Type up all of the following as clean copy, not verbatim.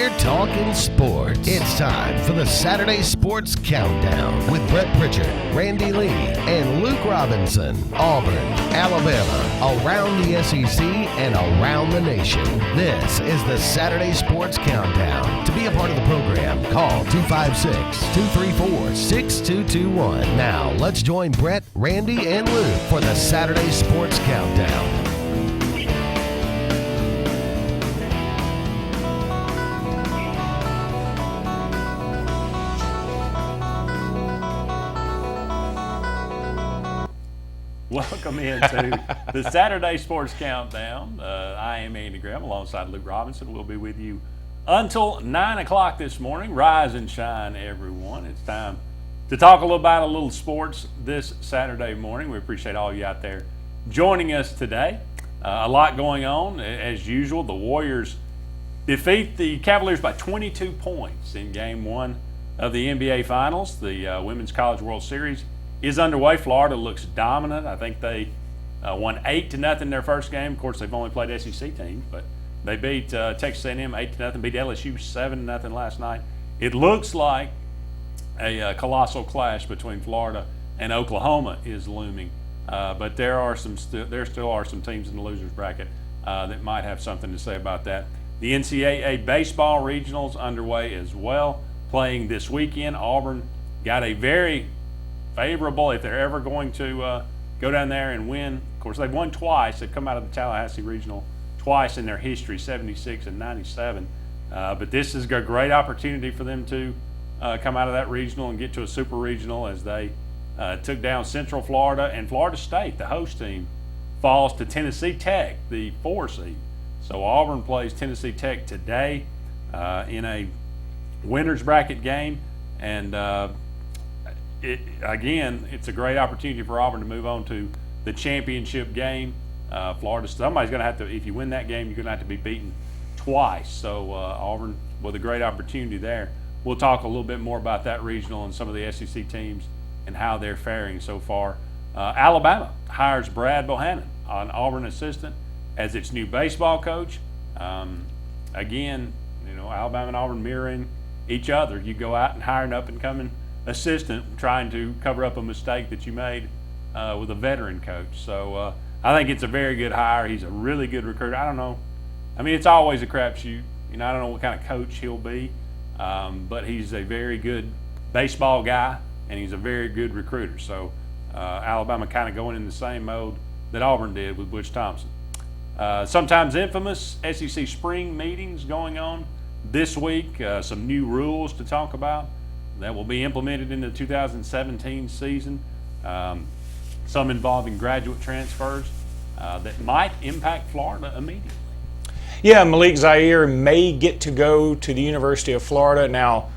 We're talking sports. It's time for the Saturday Sports Countdown with Brett Pritchard, Randy Lee, and Luke Robinson. Auburn, Alabama, around the SEC, and around the nation. This is the Saturday Sports Countdown. To be a part of the program, call 256-234-6221. Now, let's join Brett, Randy, and Luke for the Saturday Sports Countdown. Welcome into the Saturday Sports Countdown. I am Andy Graham alongside Luke Robinson. We'll be with you until 9 o'clock this morning. Rise and shine, everyone. It's time to talk about a little sports this Saturday morning. We appreciate all you out there joining us today. A lot going on. As usual, the Warriors defeat the Cavaliers by 22 points in Game 1 of the NBA Finals. The Women's College World Series is underway. Florida looks dominant. I think they won 8-0 their first game. Of course, they've only played SEC teams, but they beat Texas A&M 8-0, beat LSU 7-0 last night. It looks like a colossal clash between Florida and Oklahoma is looming, but there still are some teams in the losers bracket that might have something to say about that. The NCAA baseball regionals underway as well, playing this weekend. Auburn got a very favorable, if they're ever going to go down there and win. Of course, they've won twice. They've come out of the Tallahassee Regional twice in their history, 76 and 97. But this is a great opportunity for them to come out of that regional and get to a super regional, as they took down Central Florida, and Florida State, the host team, falls to Tennessee Tech, the 4 seed. So Auburn plays Tennessee Tech today in a winner's bracket game, and it's a great opportunity for Auburn to move on to the championship game. Somebody's going to have to, if you win that game, you're going to have to be beaten twice. So Auburn with a great opportunity there. We'll talk a little bit more about that regional and some of the SEC teams and how they're faring so far. Alabama hires Brad Bohannon, an Auburn assistant, as its new baseball coach. Alabama and Auburn mirroring each other. You go out and hire an up-and-coming assistant trying to cover up a mistake that you made with a veteran coach. So I think it's a very good hire. He's a really good recruiter. I don't know. I mean, it's always a crapshoot. I don't know what kind of coach he'll be, but he's a very good baseball guy, and he's a very good recruiter. So Alabama kind of going in the same mode that Auburn did with Butch Thompson. Sometimes infamous SEC spring meetings going on this week. Some new rules to talk about that will be implemented in the 2017 season, some involving graduate transfers that might impact Florida immediately. Yeah, Malik Zaire may get to go to the University of Florida. Now,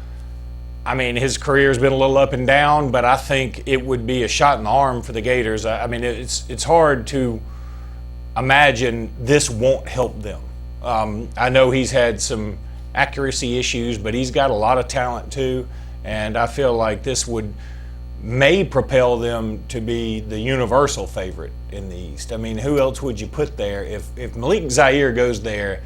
I mean, his career's been a little up and down, but I think it would be a shot in the arm for the Gators. I mean, it's hard to imagine this won't help them. I know he's had some accuracy issues, but he's got a lot of talent too. And I feel like this may propel them to be the universal favorite in the East. I mean, who else would you put there? If Malik Zaire goes there,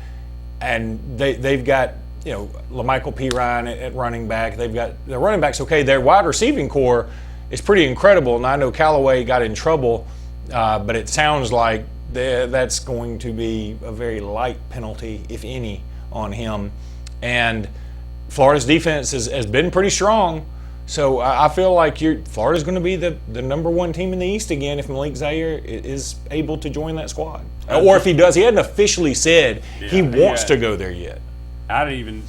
and they've got LaMichael P. Ryan at running back, they've got their running backs okay. Their wide receiving core is pretty incredible, and I know Callaway got in trouble, but it sounds like that's going to be a very light penalty, if any, on him. And Florida's defense has been pretty strong, so I feel like Florida's going to be the number 1 team in the East again if Malik Zaire is able to join that squad. Or if he does. He hadn't officially said he wants to go there yet. I think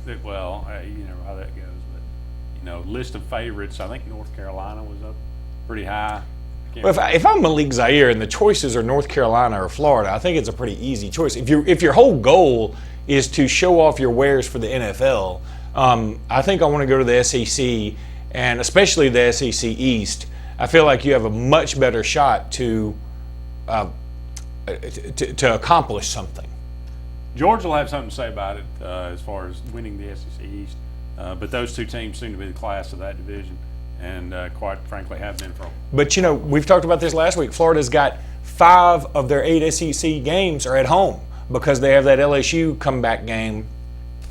that, you know how that goes, but, list of favorites, I think North Carolina was up pretty high. Well, if I'm Malik Zaire and the choices are North Carolina or Florida, I think it's a pretty easy choice. If your whole goal is to show off your wares for the NFL, I think I want to go to the SEC, and especially the SEC East. I feel like you have a much better shot to accomplish something. Georgia will have something to say about it as far as winning the SEC East, but those two teams seem to be the class of that division, and quite frankly have been for a while. But, we've talked about this last week. Florida's got 5 of their 8 SEC games are at home, because they have that LSU comeback game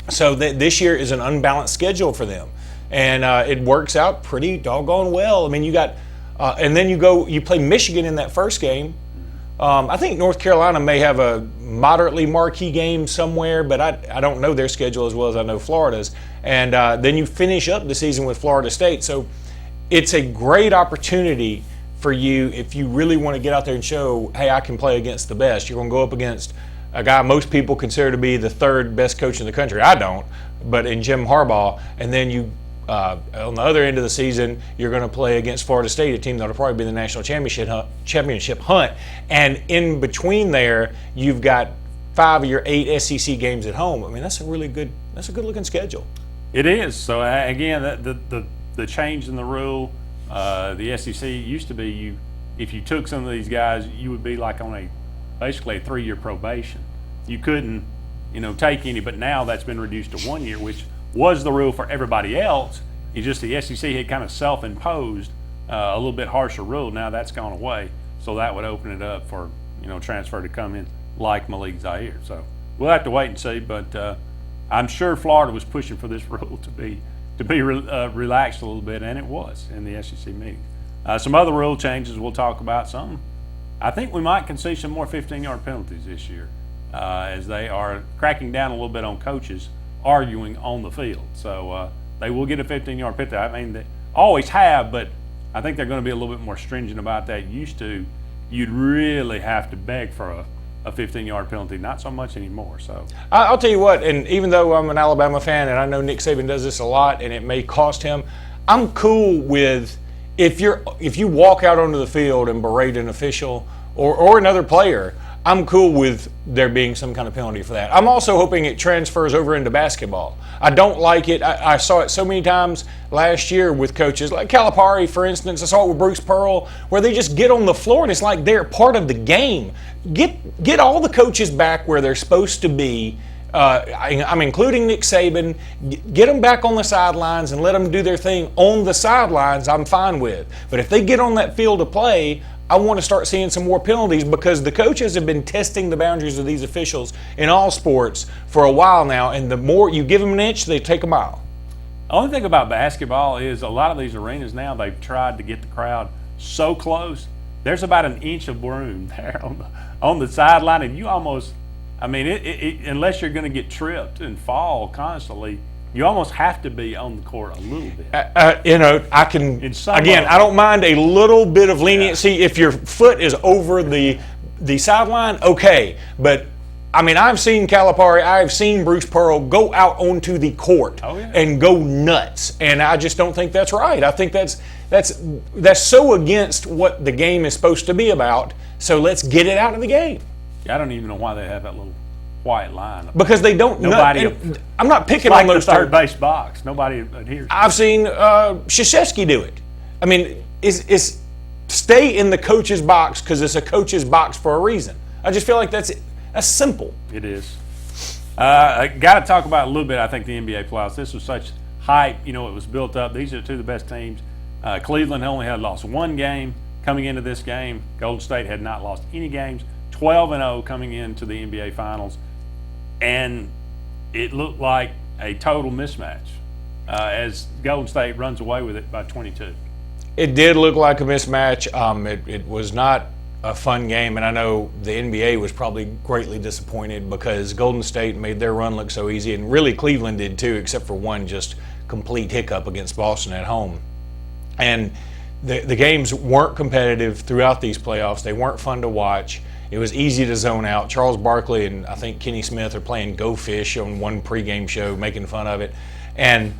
So this year is an unbalanced schedule for them. And it works out pretty doggone well. I mean, you got, and then you play Michigan in that first game. I think North Carolina may have a moderately marquee game somewhere, but I don't know their schedule as well as I know Florida's. And then you finish up the season with Florida State. So it's a great opportunity for you if you really want to get out there and show, hey, I can play against the best. You're going to go up against a guy most people consider to be the third best coach in the country. I don't, but in Jim Harbaugh. And then you on the other end of the season, you're going to play against Florida State, a team that will probably be in the national championship hunt. And in between there, you've got 5 of your 8 SEC games at home. I mean, that's a good looking schedule. It is. So again, the change in the rule, the SEC used to be if you took some of these guys, you would be like on basically a 3-year probation. You couldn't, take any. But now that's been reduced to 1 year, which was the rule for everybody else. It's just the SEC had kind of self-imposed a little bit harsher rule. Now that's gone away, so that would open it up for transfer to come in like Malik Zaire. So we'll have to wait and see. But I'm sure Florida was pushing for this rule to be relaxed a little bit, and it was in the SEC meetings. Some other rule changes we'll talk about. Some I think we might can see some more 15-yard penalties this year as they are cracking down a little bit on coaches arguing on the field. So they will get a 15-yard penalty. I mean, they always have, but I think they're going to be a little bit more stringent about that. Used to, you'd really have to beg for a 15-yard penalty, not so much anymore. So I'll tell you what, and even though I'm an Alabama fan and I know Nick Saban does this a lot and it may cost him, I'm cool with if you walk out onto the field and berate an official or another player, I'm cool with there being some kind of penalty for that. I'm also hoping it transfers over into basketball. I don't like it. I saw it so many times last year with coaches like Calipari, for instance. I saw it with Bruce Pearl, where they just get on the floor and it's like they're part of the game. Get all the coaches back where they're supposed to be. I'm including Nick Saban. Get them back on the sidelines and let them do their thing on the sidelines. I'm fine with. But if they get on that field to play, I want to start seeing some more penalties because the coaches have been testing the boundaries of these officials in all sports for a while now, and the more you give them an inch, they take a mile. The only thing about basketball is a lot of these arenas now, they've tried to get the crowd so close. There's about an inch of room there on the sideline, and you almost, unless you're going to get tripped and fall constantly, you almost have to be on the court a little bit. I can, again, I don't mind a little bit of leniency. If your foot is over the sideline, okay. But, I've seen Calipari, I've seen Bruce Pearl go out onto the court and go nuts. And I just don't think that's right. I think that's so against what the game is supposed to be about. So let's get it out of the game. I don't even know why they have that little white line. Because they don't. I'm not picking like on those the third base box. Nobody adheres. I've seen Krzyzewski do it. Is stay in the coach's box because it's a coach's box for a reason. I just feel like that's simple. It is. I got to talk about a little bit. I think the NBA playoffs. This was such hype. It was built up. These are two of the best teams. Cleveland only had lost one game coming into this game. Golden State had not lost any games. 12-0 coming into the NBA Finals. And it looked like a total mismatch as Golden State runs away with it by 22. It did look like a mismatch. It was not a fun game, and I know the NBA was probably greatly disappointed because Golden State made their run look so easy, and really Cleveland did too, except for one just complete hiccup against Boston at home. And the games weren't competitive throughout these playoffs. They weren't fun to watch. It was easy to zone out. Charles Barkley and I think Kenny Smith are playing Go Fish on one pregame show, making fun of it. And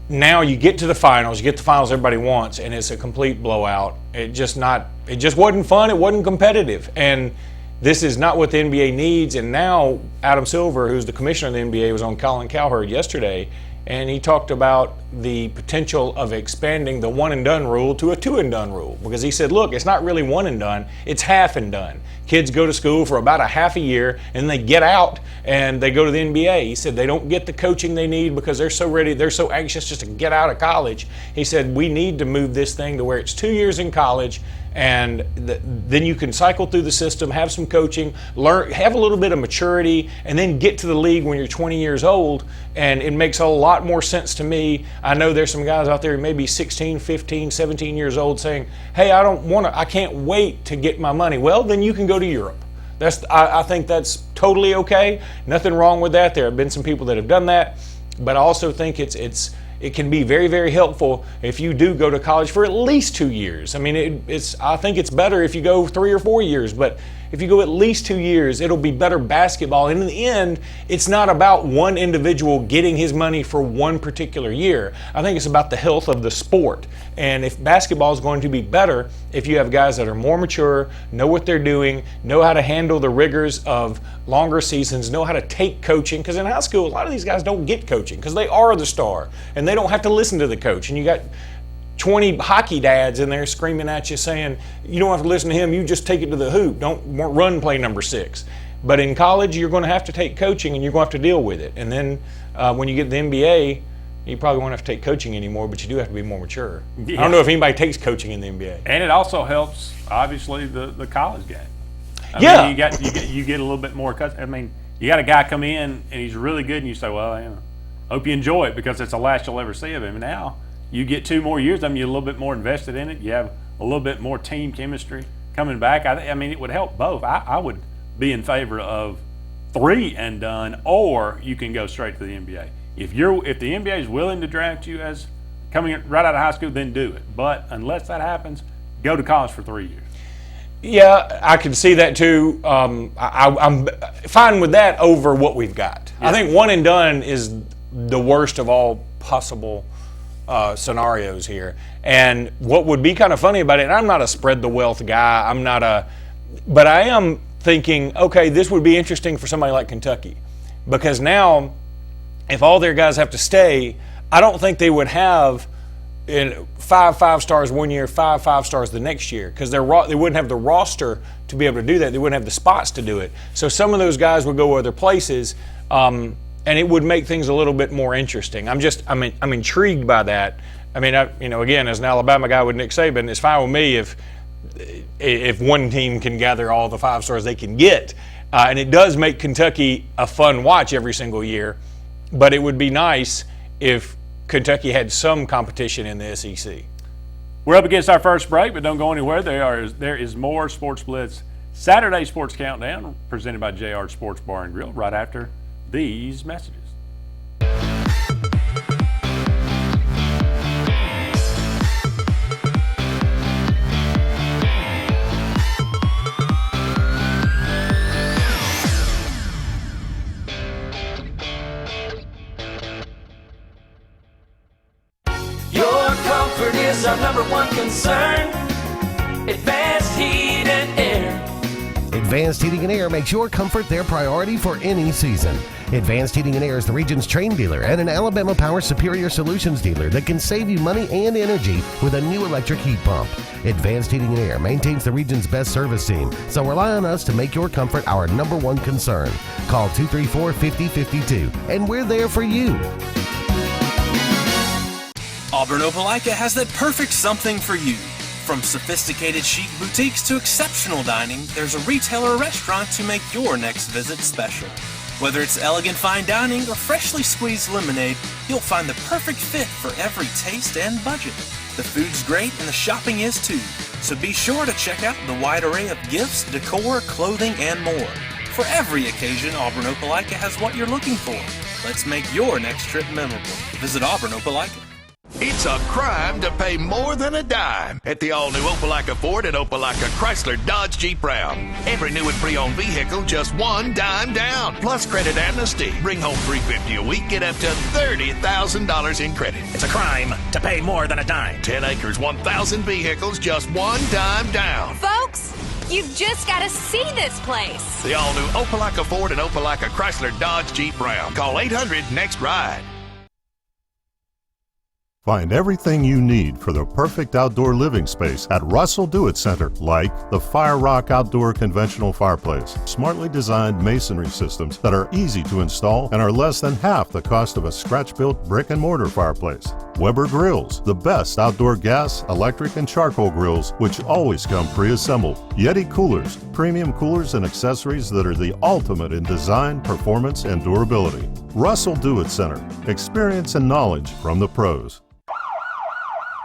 now you get to the finals, everybody wants, and it's a complete blowout. It just wasn't fun. It wasn't competitive. And this is not what the NBA needs. And now Adam Silver, who's the commissioner of the NBA, was on Colin Cowherd yesterday, and he talked about the potential of expanding the one-and-done rule to a two-and-done rule. Because he said, look, it's not really one-and-done, it's half-and-done. Kids go to school for about a half a year, and they get out, and they go to the NBA. He said they don't get the coaching they need because they're so ready, they're so anxious just to get out of college. He said we need to move this thing to where it's 2 years in college and then you can cycle through the system, have some coaching, learn, have a little bit of maturity, and then get to the league when you're 20 years old. And it makes a lot more sense to me. I know there's some guys out there who may be 16, 15, 17 years old saying, hey, I can't wait to get my money. Well, then you can go to Europe. I think that's totally okay. Nothing wrong with that. There have been some people that have done that, but I also think it can be very, very helpful if you do go to college for at least 2 years. I mean, I think it's better if you go 3 or 4 years, but if you go at least 2 years, it'll be better basketball. And in the end, it's not about one individual getting his money for one particular year. I think it's about the health of the sport. And if basketball is going to be better, if you have guys that are more mature, know what they're doing, know how to handle the rigors of longer seasons, know how to take coaching. Because in high school, a lot of these guys don't get coaching because they are the star and they don't have to listen to the coach. And you got 20 hockey dads in there screaming at you saying, you don't have to listen to him, you just take it to the hoop. Don't run play number 6. But in college, you're going to have to take coaching and you're going to have to deal with it. And then when you get to the NBA, you probably won't have to take coaching anymore, but you do have to be more mature. Yeah. I don't know if anybody takes coaching in the NBA. And it also helps, obviously, the college game. I mean, you get a little bit more. I mean, you got a guy come in and he's really good, and you say, well, hope you enjoy it because it's the last you'll ever see of him. And now you get 2 more years. I mean, you're a little bit more invested in it. You have a little bit more team chemistry coming back. I mean, it would help both. I would be in favor of 3 and done, or you can go straight to the NBA. If the NBA is willing to draft you as coming right out of high school, then do it. But unless that happens, go to college for 3 years. Yeah, I can see that too. I'm fine with that over what we've got. Yeah. I think 1 and done is the worst of all possible scenarios here. And what would be kind of funny about it, and I'm not a spread the wealth guy, but I am thinking, okay, this would be interesting for somebody like Kentucky. Because now, if all their guys have to stay, I don't think they would have 5 stars one year, 5 stars the next year, because they wouldn't have the roster to be able to do that. They wouldn't have the spots to do it. So some of those guys would go other places, and it would make things a little bit more interesting. I'm intrigued by that. I mean, again, as an Alabama guy with Nick Saban, it's fine with me if one team can gather all the 5 stars they can get, and it does make Kentucky a fun watch every single year. But it would be nice if Kentucky had some competition in the SEC. We're up against our first break, but don't go anywhere. There is more Sports Blitz Saturday Sports Countdown presented by JR Sports Bar and Grill right after these messages. Is our number 1 concern. Advanced Heat and Air. Advanced Heating and Air makes your comfort their priority for any season. Advanced Heating and Air is the region's Trane dealer and an Alabama Power Superior Solutions dealer that can save you money and energy with a new electric heat pump. Advanced Heating and Air maintains the region's best service team, so rely on us to make your comfort our number 1 concern. Call 234-5052 and we're there for you. Auburn Opelika has that perfect something for you. From sophisticated chic boutiques to exceptional dining, there's a retailer or restaurant to make your next visit special. Whether it's elegant fine dining or freshly squeezed lemonade, you'll find the perfect fit for every taste and budget. The food's great and the shopping is too, so be sure to check out the wide array of gifts, decor, clothing, and more. For every occasion, Auburn Opelika has what you're looking for. Let's make your next trip memorable. Visit Auburn Opelika. It's a crime to pay more than a dime at the all-new Opelika Ford and Opelika Chrysler Dodge Jeep Ram. Every new and pre-owned vehicle, just $1 down. Plus credit amnesty. Bring home $350 a week, get up to $30,000 in credit. It's a crime to pay more than a dime. 10 acres, 1,000 vehicles, just $1 down. Folks, you've just got to see this place. The all-new Opelika Ford and Opelika Chrysler Dodge Jeep Ram. Call 800-NEXT-RIDE. Find everything you need for the perfect outdoor living space at Russell Do It Center, like the Fire Rock Outdoor Conventional Fireplace, smartly designed masonry systems that are easy to install and are less than half the cost of a scratch-built brick and mortar fireplace. Weber Grills, the best outdoor gas, electric, and charcoal grills, which always come pre-assembled. Yeti Coolers, premium coolers and accessories that are the ultimate in design, performance, and durability. Russell Do It Center, experience and knowledge from the pros.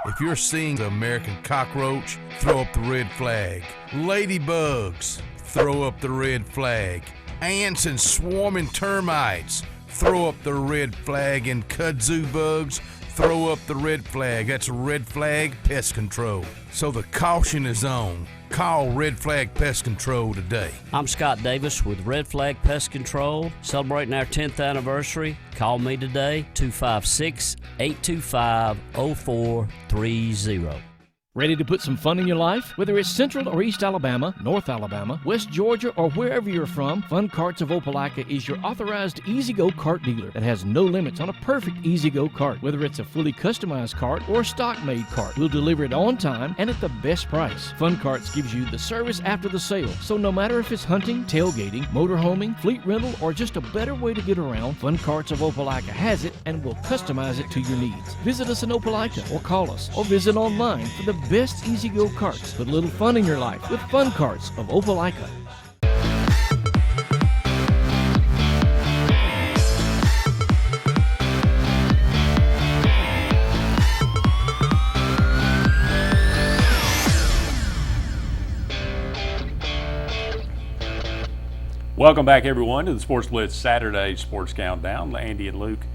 If you're seeing the American cockroach, throw up the red flag. Ladybugs, throw up the red flag. Ants and swarming termites, throw up the red flag. And kudzu bugs, throw up the red flag. That's Red Flag Pest Control. So the caution is on. Call Red Flag Pest Control today. I'm Scott Davis with Red Flag Pest Control, celebrating our 10th anniversary. Call me today, 256-825-0430. Ready to put some fun in your life? Whether it's Central or East Alabama, North Alabama, West Georgia, or wherever you're from, Fun Carts of Opelika is your authorized easy-go cart dealer that has no limits on a perfect easy-go cart. Whether it's a fully customized cart or a stock-made cart, we'll deliver it on time and at the best price. Fun Carts gives you the service after the sale, so no matter if it's hunting, tailgating, motorhoming, fleet rental, or just a better way to get around, Fun Carts of Opelika has it and will customize it to your needs. Visit us in Opelika or call us or visit online for the best easy-go carts. Put a little fun in your life with Fun Carts of Opelika. Welcome back, everyone, to the Sports Blitz Saturday Sports Countdown. Andy and Luke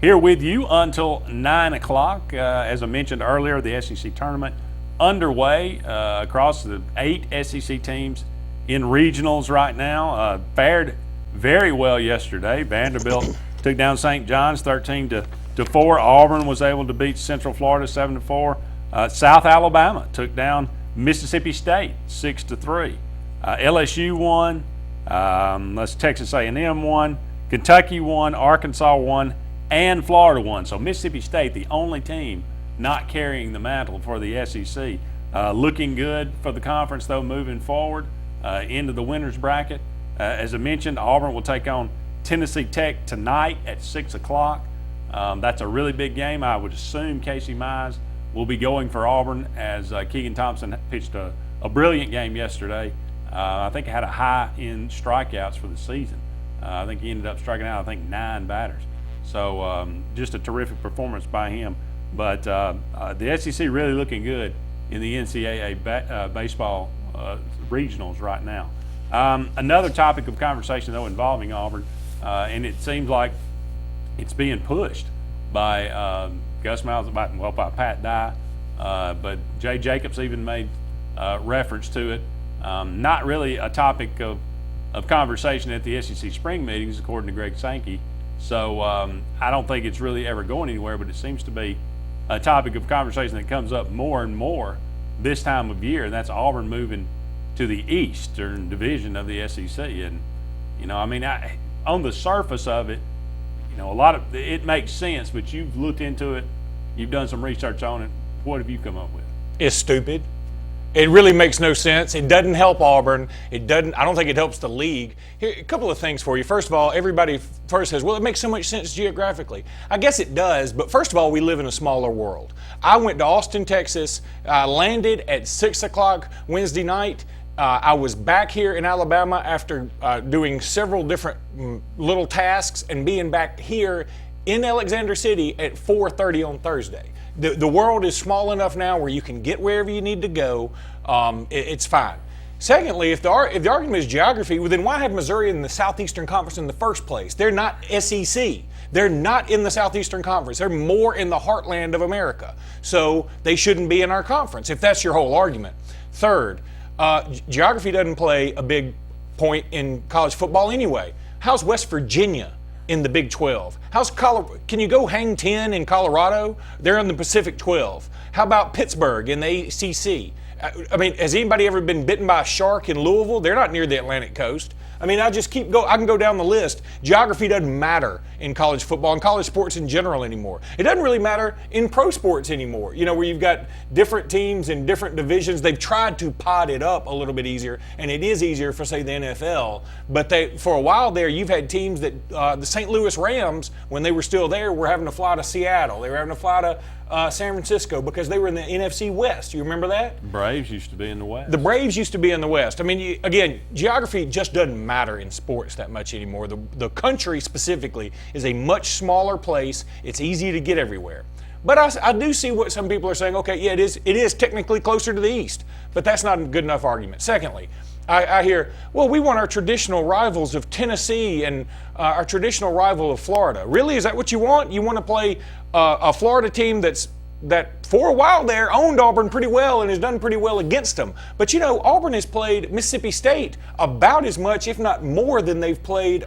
here with you until 9 o'clock. As I mentioned earlier, the SEC tournament underway across the 8 SEC teams in regionals right now. Fared very well yesterday. Vanderbilt took down St. John's 13-4. Auburn was able to beat Central Florida 7-4. South Alabama took down Mississippi State 6-3. LSU won. Texas A&M won. Kentucky won. Arkansas won. And Florida won. So Mississippi State, the only team not carrying the mantle for the SEC. Looking good for the conference, though, moving forward into the winner's bracket. As I mentioned, Auburn will take on Tennessee Tech tonight at 6 o'clock. That's a really big game. I would assume Casey Mize will be going for Auburn, as Keegan Thompson pitched a brilliant game yesterday. I think he had a high in strikeouts for the season. I think he ended up striking out, 9 batters. So just a terrific performance by him. But the SEC really looking good in the NCAA baseball regionals right now. Another topic of conversation, though, involving Auburn, and it seems like it's being pushed by Gus Miles, by Pat Dye, but Jay Jacobs even made reference to it. Not really a topic of conversation at the SEC spring meetings, according to Greg Sankey. So I don't think it's really ever going anywhere, but it seems to be a topic of conversation that comes up more and more this time of year, and that's Auburn moving to the Eastern Division of the SEC. And, on the surface of it, a lot of it makes sense, but you've looked into it, you've done some research on it. What have you come up with? It's stupid. It really makes no sense. It doesn't help Auburn. I don't think it helps the league. Here, a couple of things for you. First of all, everybody first says, well, it makes so much sense geographically. I guess it does, but first of all, we live in a smaller world. I went to Austin, Texas, landed at 6 o'clock Wednesday night. I was back here in Alabama after doing several different little tasks and being back here in Alexander City at 4:30 on Thursday. The world is small enough now where you can get wherever you need to go. It's fine. Secondly, if the argument is geography, well, then why have Missouri in the Southeastern Conference in the first place? They're not SEC. They're not in the Southeastern Conference. They're more in the heartland of America. So they shouldn't be in our conference, if that's your whole argument. Third, geography doesn't play a big point in college football anyway. How's West Virginia in the Big 12? How's Colorado? Can you go hang 10 in Colorado? They're in the Pacific 12. How about Pittsburgh in the ACC? I mean, has anybody ever been bitten by a shark in Louisville? They're not near the Atlantic coast. I mean, I can go down the list. Geography doesn't matter in college football and college sports in general anymore. It doesn't really matter in pro sports anymore, you know, where you've got different teams in different divisions. They've tried to pod it up a little bit easier, and it is easier for, say, the NFL. But for a while there, you've had teams that the St. Louis Rams, when they were still there, were having to fly to Seattle. They were having to fly to San Francisco because they were in the NFC West. You remember that? Braves used to be in the West. The Braves used to be in the West. I mean, again, geography just doesn't matter in sports that much anymore. The country specifically is a much smaller place. It's easy to get everywhere. But I do see what some people are saying. Okay, yeah, it is technically closer to the East, but that's not a good enough argument. Secondly, I hear, well, we want our traditional rivals of Tennessee and our traditional rival of Florida. Really, is that what you want? You want to play a Florida team that for a while there owned Auburn pretty well and has done pretty well against them. But you know, Auburn has played Mississippi State about as much, if not more, than they've played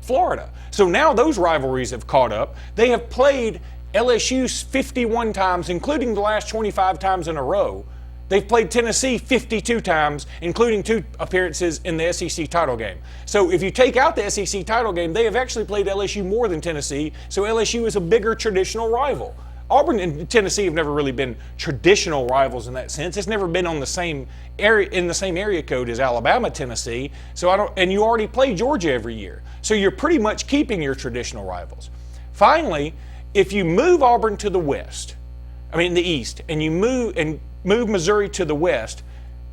Florida. So now those rivalries have caught up. They have played LSU 51 times, including the last 25 times in a row. They've played Tennessee 52 times, including 2 appearances in the SEC title game. So if you take out the SEC title game, they have actually played LSU more than Tennessee, so LSU is a bigger traditional rival. Auburn and Tennessee have never really been traditional rivals in that sense. It's never been on the same area, in the same area code as Alabama, Tennessee. And you already play Georgia every year. So you're pretty much keeping your traditional rivals. Finally, if you move Auburn to the East, and you move Missouri to the West,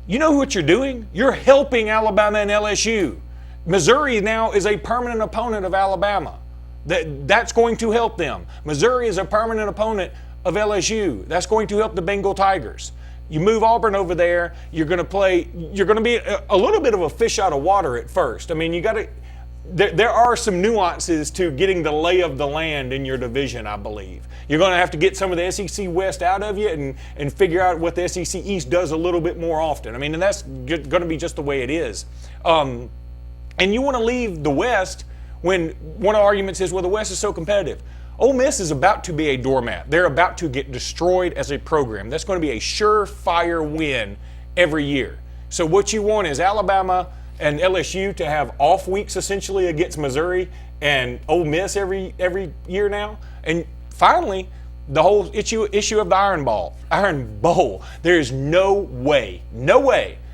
you know what you're doing? You're helping Alabama and LSU. Missouri now is a permanent opponent of Alabama. That's going to help them. Missouri is a permanent opponent of LSU. That's going to help the Bengal Tigers. You move Auburn over there, you're going to be a little bit of a fish out of water at first. I mean, there are some nuances to getting the lay of the land in your division, I believe. You're going to have to get some of the SEC West out of you and figure out what the SEC East does a little bit more often. I mean, and that's going to be just the way it is. And you want to leave the West when one of the arguments is, well, the West is so competitive. Ole Miss is about to be a doormat. They're about to get destroyed as a program. That's going to be a surefire win every year. So what you want is Alabama and LSU to have off weeks essentially against Missouri and Ole Miss every year now. And finally, the whole issue of the Iron Bowl. There is no way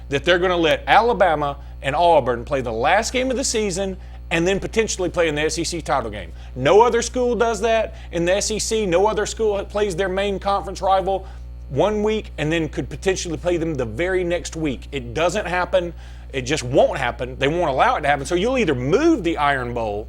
that they're going to let Alabama and Auburn play the last game of the season and then potentially play in the SEC title game. No other school does that in the SEC. No other school plays their main conference rival 1 week and then could potentially play them the very next week. It doesn't happen. It just won't happen. They won't allow it to happen. So you'll either move the Iron Bowl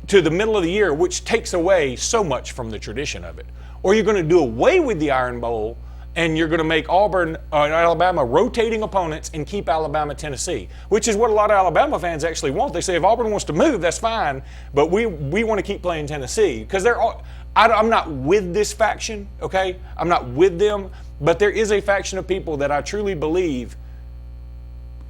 to the middle of the year, which takes away so much from the tradition of it, or you're going to do away with the Iron Bowl and you're going to make Auburn and Alabama rotating opponents and keep Alabama, Tennessee, which is what a lot of Alabama fans actually want. They say if Auburn wants to move, that's fine, but we want to keep playing Tennessee because I'm not with this faction, okay? I'm not with them, but there is a faction of people that I truly believe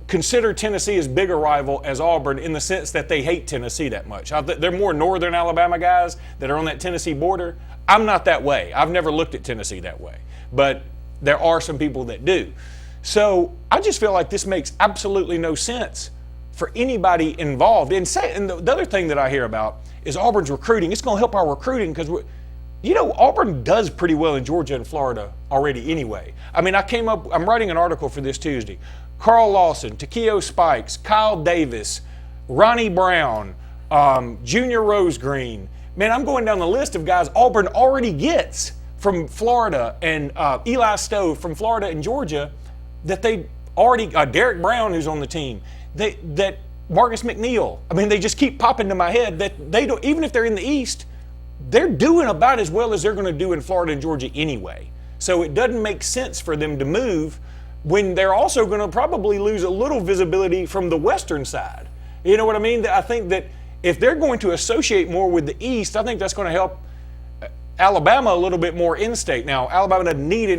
consider Tennessee as big a rival as Auburn in the sense that they hate Tennessee that much. They're more northern Alabama guys that are on that Tennessee border. I'm not that way. I've never looked at Tennessee that way. But there are some people that do. So I just feel like this makes absolutely no sense for anybody involved. And the other thing that I hear about is Auburn's recruiting. It's going to help our recruiting because, Auburn does pretty well in Georgia and Florida already anyway. I mean, I'm writing an article for this Tuesday. Carl Lawson, Takeo Spikes, Kyle Davis, Ronnie Brown, Junior Rose Green. Man, I'm going down the list of guys Auburn already gets from Florida and Eli Stove from Florida and Georgia that they already, Derek Brown who's on the team, that Marcus McNeil. I mean, they just keep popping to my head that they don't, even if they're in the East, they're doing about as well as they're going to do in Florida and Georgia anyway. So it doesn't make sense for them to move when they're also going to probably lose a little visibility from the Western side. You know what I mean? I think that if they're going to associate more with the East, I think that's going to help Alabama a little bit more in-state. Now, Alabama doesn't need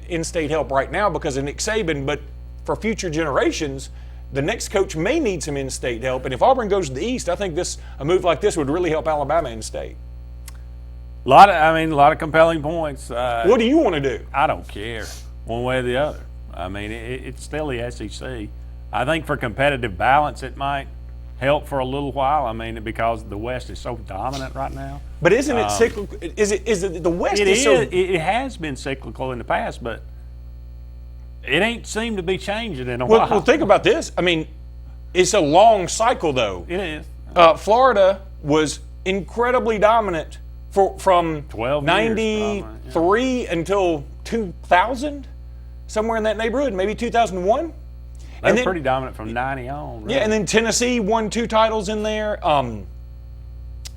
in-state help right now because of Nick Saban, but for future generations, the next coach may need some in-state help. And if Auburn goes to the East, I think a move like this would really help Alabama in-state. A lot of compelling points. What do you want to do? I don't care, one way or the other. I mean, it's still the SEC. I think for competitive balance, it might. help for a little while. I mean, because the West is so dominant right now. But isn't it cyclical? Is it the West? It has been cyclical in the past, but it ain't seemed to be changing in a while. Well, think about this. I mean, it's a long cycle, though. It is. Florida was incredibly dominant from 93 until 2000, somewhere in that neighborhood, maybe 2001. They were pretty dominant from 90 on. Really. Yeah, and then Tennessee won 2 titles in there.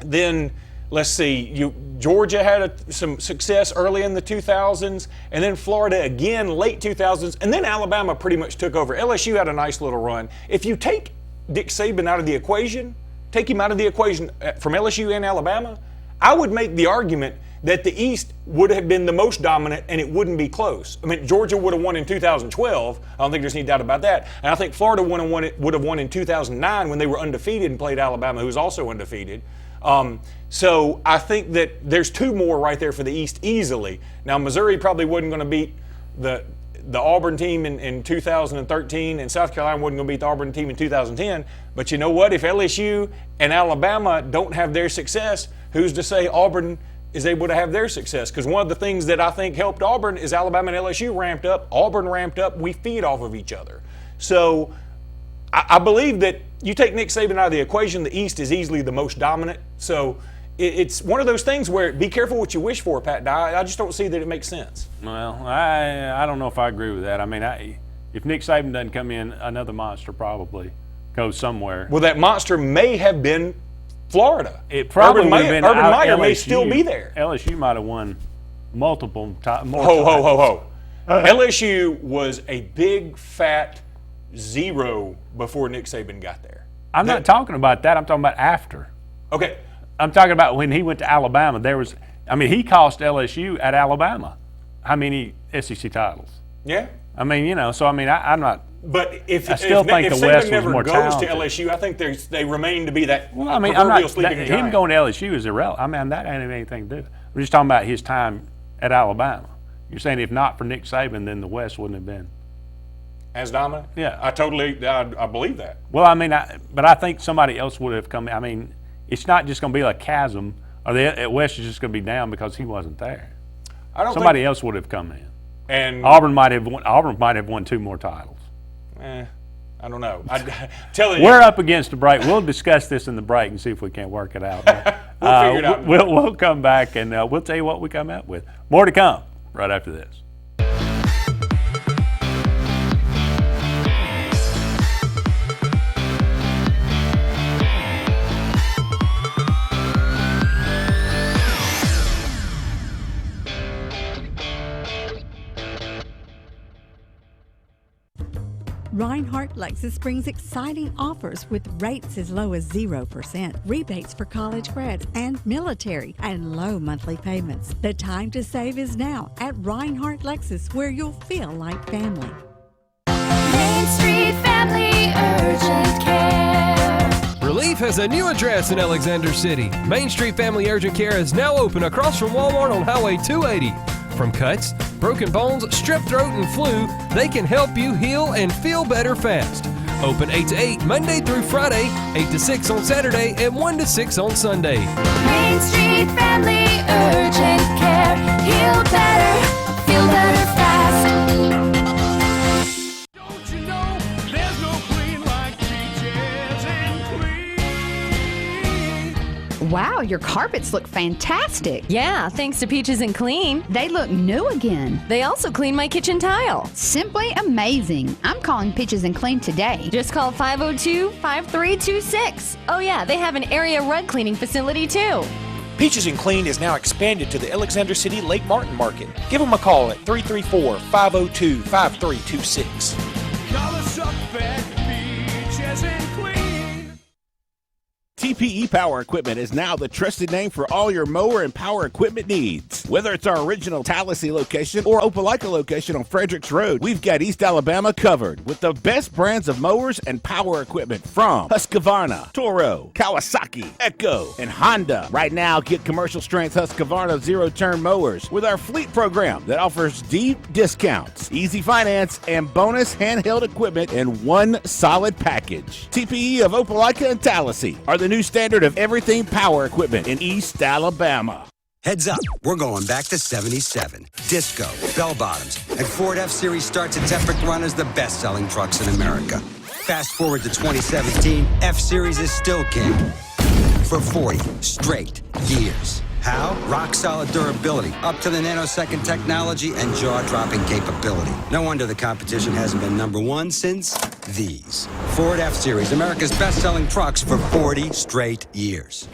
Then, let's see, Georgia had some success early in the 2000s, and then Florida again late 2000s, and then Alabama pretty much took over. LSU had a nice little run. If you take Nick Saban out of the equation, take him out of the equation from LSU and Alabama, I would make the argument that the East would have been the most dominant and it wouldn't be close. I mean, Georgia would have won in 2012. I don't think there's any doubt about that. And I think Florida would have won in 2009 when they were undefeated and played Alabama, who was also undefeated. So I think that there's 2 more right there for the East easily. Now, Missouri probably wasn't going to beat the Auburn team in 2013, and South Carolina wasn't going to beat the Auburn team in 2010. But you know what? If LSU and Alabama don't have their success, who's to say Auburn is able to have their success? Because one of the things that I think helped Auburn is Alabama and LSU ramped up. Auburn ramped up. We feed off of each other. So I believe that you take Nick Saban out of the equation, the East is easily the most dominant. So it's one of those things where be careful what you wish for, Pat. I just don't see that it makes sense. Well, I don't know if I agree with that. I mean, if Nick Saban doesn't come in, another monster probably goes somewhere. Well, that monster may have been Florida. It probably would have been Urban Meyer LSU. may still be there. LSU might have won multiple times. Ho. LSU was a big, fat 0 before Nick Saban got there. I'm not talking about that. I'm talking about after. Okay. I'm talking about when he went to Alabama. He cost LSU at Alabama how many SEC titles? Yeah. I mean, I'm not. But I still think the West was more talented. If Saban never goes to LSU, I think they remain to be that. Well, I mean, him going to LSU is irrelevant. I mean, that ain't anything to do. We're just talking about his time at Alabama. You're saying if not for Nick Saban, then the West wouldn't have been as dominant. Yeah, I believe that. Well, I mean, but I think somebody else would have come. I mean, it's not just going to be like chasm, or the West is just going to be down because he wasn't there. Somebody else would have come in, and Auburn might have won 2 more titles. I don't know. We're up against the break. We'll discuss this in the break and see if we can't work it out. We'll figure it out. We'll come back and we'll tell you what we come up with. More to come right after this. Reinhardt Lexus brings exciting offers with rates as low as 0%, rebates for college grads and military, and low monthly payments. The time to save is now at Reinhardt Lexus, where you'll feel like family. Main Street Family Urgent Care. Relief has a new address in Alexander City. Main Street Family Urgent Care is now open across from Walmart on Highway 280. From cuts, broken bones, strep throat, and flu, they can help you heal and feel better fast. Open 8 to 8 Monday through Friday, 8 to 6 on Saturday, and 1 to 6 on Sunday. Main Street Family Urgent Care. Heal better, feel better fast. Don't you know there's no clean like Peaches and Clean? Wow, your carpets look fantastic. Yeah, thanks to Peaches and Clean. They look new again. They also clean my kitchen tile. Simply amazing. I'm calling Peaches and Clean today. Just call 502-5326. Oh yeah, they have an area rug cleaning facility too. Peaches and Clean is now expanded to the Alexander City Lake Martin Market. Give them a call at 334-502-5326. Color suck back Peaches and Clean. TPE Power Equipment is now the trusted name for all your mower and power equipment needs. Whether it's our original Tallahassee location or Opelika location on Fredericks Road, we've got East Alabama covered with the best brands of mowers and power equipment from Husqvarna, Toro, Kawasaki, Echo, and Honda. Right now, get commercial strength Husqvarna zero-turn mowers with our fleet program that offers deep discounts, easy finance, and bonus handheld equipment in one solid package. TPE of Opelika and Tallahassee are the new standard of everything power equipment in East Alabama. Heads up, we're going back to 77. Disco, bell-bottoms, and Ford F-Series starts its epic run as the best-selling trucks in America. Fast forward to 2017, F-Series is still king for 40 straight years. How? Rock-solid durability, up-to-the nanosecond technology, and jaw-dropping capability. No wonder the competition hasn't been number one since these. Ford F-Series, America's best-selling trucks for 40 straight years.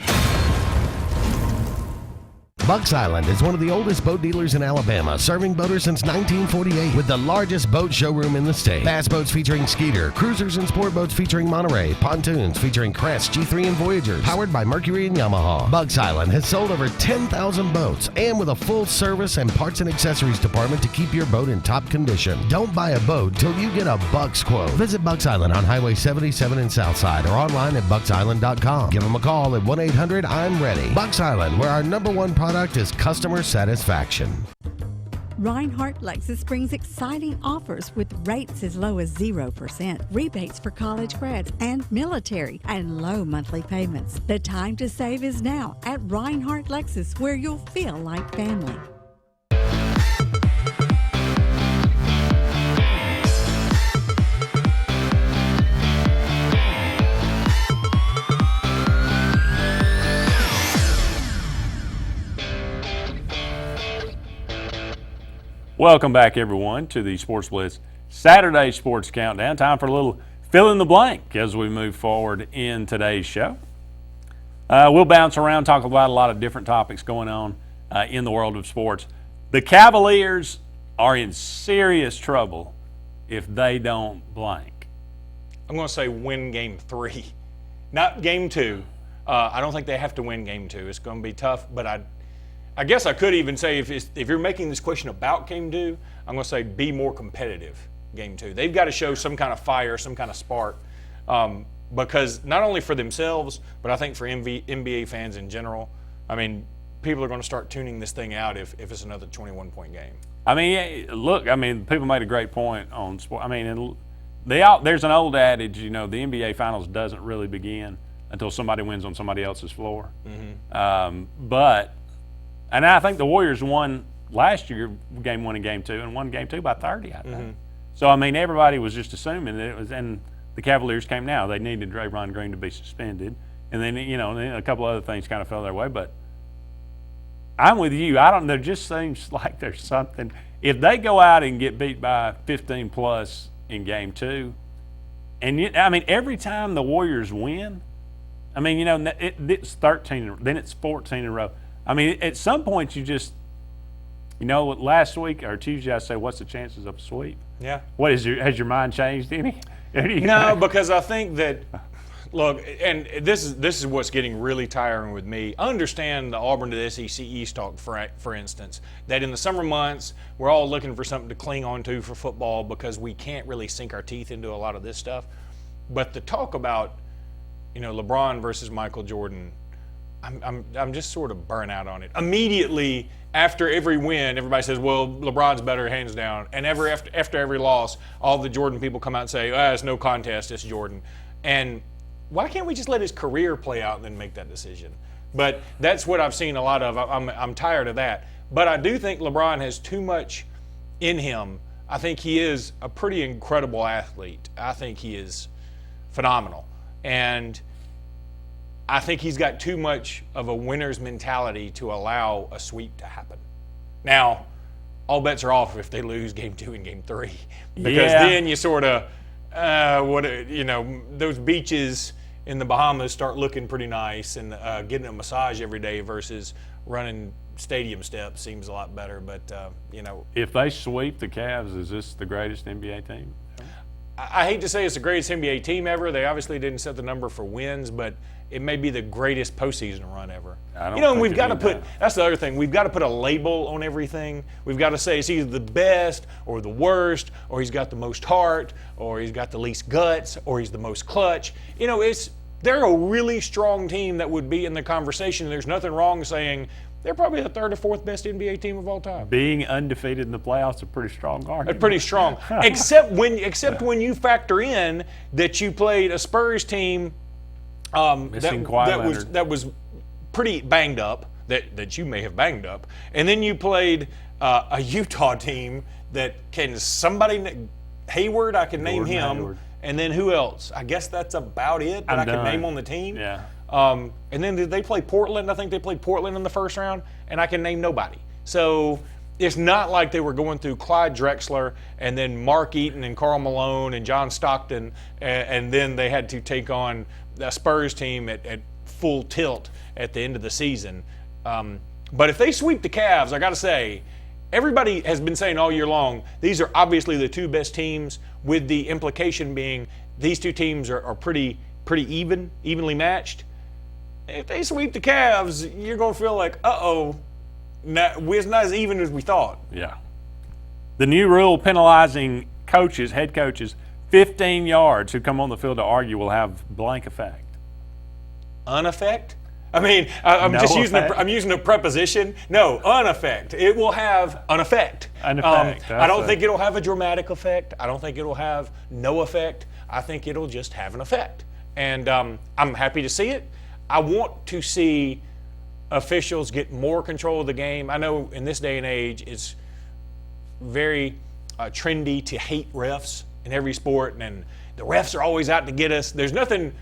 Bucks Island is one of the oldest boat dealers in Alabama, serving boaters since 1948 with the largest boat showroom in the state. Bass boats featuring Skeeter, cruisers and sport boats featuring Monterey, pontoons featuring Crest, G3 and Voyagers, powered by Mercury and Yamaha. Bucks Island has sold over 10,000 boats and with a full service and parts and accessories department to keep your boat in top condition. Don't buy a boat till you get a Bucks quote. Visit Bucks Island on Highway 77 in Southside or online at bucksisland.com. Give them a call at 1-800-I'm-READY. Bucks Island, where our #1 product is customer satisfaction. Reinhardt Lexus brings exciting offers with rates as low as 0%, rebates for college grads and military, and low monthly payments. The time to save is now at Reinhardt Lexus, where you'll feel like family. Welcome back, everyone, to the Sports Blitz Saturday Sports Countdown. Time for a little fill in the blank as we move forward in today's show. We'll bounce around, talk about a lot of different topics going on in the world of sports. The Cavaliers are in serious trouble if they don't blank. I'm going to say win game 3, not game 2. I don't think they have to win game 2. It's going to be tough, but I guess I could even say if you're making this question about game 2, I'm going to say be more competitive game 2. They've got to show some kind of fire, some kind of spark, because not only for themselves, but I think for NBA fans in general. I mean, people are going to start tuning this thing out if it's another 21-point game. I mean, look, people made a great point on sport. I mean, there's an old adage, the NBA Finals doesn't really begin until somebody wins on somebody else's floor. Mm-hmm. And I think the Warriors won last year, game 1 and game 2, and won game 2 by 30, I think. Mm-hmm. So, everybody was just assuming that it was, and the Cavaliers came now. They needed Draymond Green to be suspended. And then, then a couple other things kind of fell their way. But I'm with you. There just seems like there's something. If they go out and get beat by 15-plus in game 2, and, every time the Warriors win, it's 13, then it's 14 in a row. At some point you just, last week or Tuesday I say, what's the chances of a sweep? Yeah. Has your mind changed any? No, because I think that, look, and this is what's getting really tiring with me. I understand the Auburn to the SEC East talk, for instance, that in the summer months we're all looking for something to cling on to for football because we can't really sink our teeth into a lot of this stuff. But the talk about, LeBron versus Michael Jordan, I'm just sort of burnt out on it. Immediately after every win, everybody says, well, LeBron's better, hands down. And after every loss, all the Jordan people come out and say, it's no contest, it's Jordan. And why can't we just let his career play out and then make that decision? But that's what I've seen a lot of. I'm tired of that. But I do think LeBron has too much in him. I think he is a pretty incredible athlete. I think he is phenomenal. And I think he's got too much of a winner's mentality to allow a sweep to happen. Now, all bets are off if they lose game 2 and game 3, because then you sort of, those beaches in the Bahamas start looking pretty nice, and getting a massage every day versus running stadium steps seems a lot better. But if they sweep the Cavs, is this the greatest NBA team? I hate to say it's the greatest NBA team ever. They obviously didn't set the number for wins, but it may be the greatest postseason run ever. And we've got to put, that's the other thing, we've got to put a label on everything. We've got to say it's either the best or the worst, or he's got the most heart, or he's got the least guts, or he's the most clutch. They're a really strong team that would be in the conversation. There's nothing wrong saying they're probably the third or fourth best NBA team of all time. Being undefeated in the playoffs is a pretty strong argument. Pretty strong, except when you factor in that you played a Spurs team that was pretty banged up, that you may have banged up, and then you played a Utah team that Hayward, I can name him. Hayward. And then who else? I guess that's about it that I can name on the team. Yeah. And then did they play Portland? I think they played Portland in the first round, and I can name nobody. So it's not like they were going through Clyde Drexler and then Mark Eaton and Karl Malone and John Stockton, and then they had to take on the Spurs team at full tilt at the end of the season. But if they sweep the Cavs, I got to say, everybody has been saying all year long, these are obviously the two best teams, with the implication being these two teams are pretty evenly matched. If they sweep the Cavs, you're going to feel like, it's not as even as we thought. Yeah. The new rule penalizing head coaches, 15 yards who come on the field to argue will have blank effect. Unaffect? I mean, I'm using a preposition. No, unaffect. It will have an effect. I don't think it'll have a dramatic effect. I don't think it'll have no effect. I think it'll just have an effect. And I'm happy to see it. I want to see officials get more control of the game. I know in this day and age it's very trendy to hate refs in every sport, and the refs are always out to get us. There's nothing.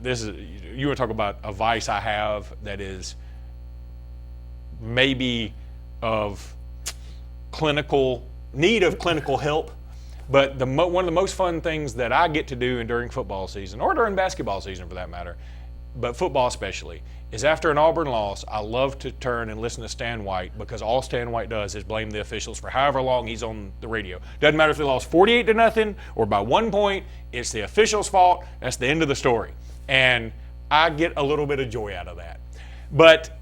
You want to talk about a vice I have that is maybe of clinical help, but one of the most fun things that I get to do during football season, or during basketball season for that matter, but football especially, is after an Auburn loss, I love to turn and listen to Stan White, because all Stan White does is blame the officials for however long he's on the radio. Doesn't matter if they lost 48-0 or by 1 point, it's the officials' fault. That's the end of the story. And I get a little bit of joy out of that. But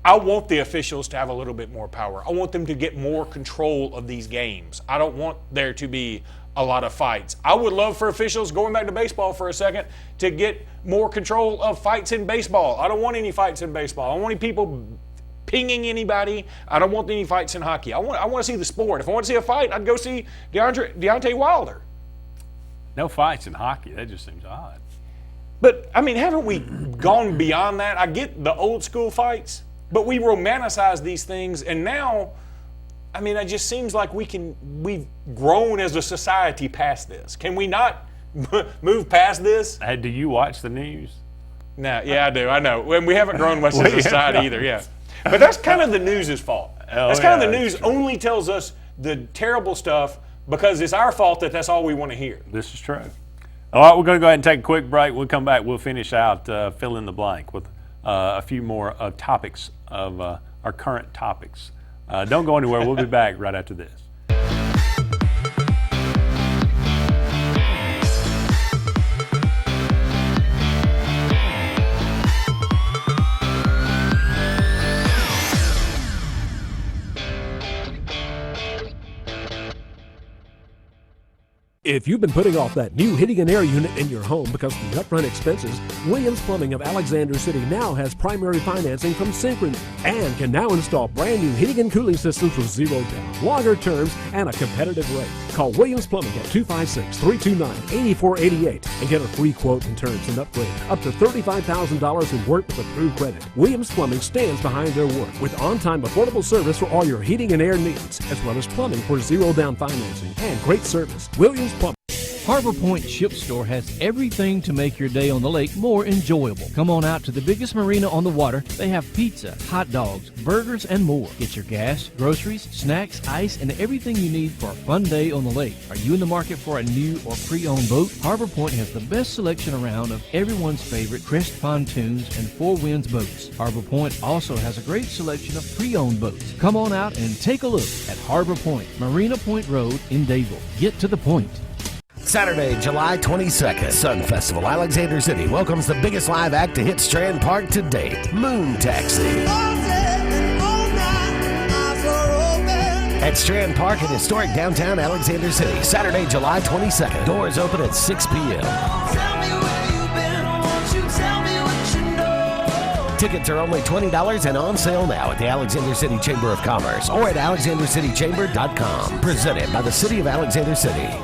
I want the officials to have a little bit more power. I want them to get more control of these games. I don't want there to be a lot of fights. I would love for officials, going back to baseball for a second, to get more control of fights in baseball. I don't want any fights in baseball. I don't want any people pinging anybody. I don't want any fights in hockey. I want to see the sport. If I want to see a fight, I'd go see Deontay Wilder. No fights in hockey. That just seems odd. But, I mean, haven't we gone beyond that? I get the old school fights, but we romanticize these things, and now, I mean, it just seems like we've grown as a society past this. Can we not move past this? Do you watch the news? No, yeah, I do. I know. And we haven't grown much as a society either, yeah. But that's kind of the news' fault. That's kind of the news only tells us the terrible stuff because it's our fault that that's all we want to hear. This is true. All right, we're going to go ahead and take a quick break. We'll come back. We'll finish out fill in the blank with a few more topics of our current topics. Don't go anywhere. We'll be back right after this. If you've been putting off that new heating and air unit in your home because of the upfront expenses, Williams Plumbing of Alexander City now has primary financing from Synchrony and can now install brand new heating and cooling systems with zero down, longer terms, and a competitive rate. Call Williams Plumbing at 256-329-8488 and get a free quote and terms and upgrade up to $35,000 in work with approved credit. Williams Plumbing stands behind their work with on-time affordable service for all your heating and air needs, as well as plumbing for zero down financing and great service. Williams Plumbing. Harbor Point Ship Store has everything to make your day on the lake more enjoyable. Come on out to the biggest marina on the water. They have pizza, hot dogs, burgers, and more. Get your gas, groceries, snacks, ice, and everything you need for a fun day on the lake. Are you in the market for a new or pre-owned boat? Harbor Point has the best selection around of everyone's favorite Crest pontoons and Four Winds boats. Harbor Point also has a great selection of pre-owned boats. Come on out and take a look at Harbor Point, Marina Point Road in Dadeville. Get to the point. Saturday, July 22nd, Sun Festival, Alexander City welcomes the biggest live act to hit Strand Park to date, Moon Taxi. At Strand Park in historic downtown Alexander City, Saturday, July 22nd. Doors open at 6 p.m. Tickets are only $20 and on sale now at the Alexander City Chamber of Commerce or at alexandercitychamber.com. Presented by the City of Alexander City.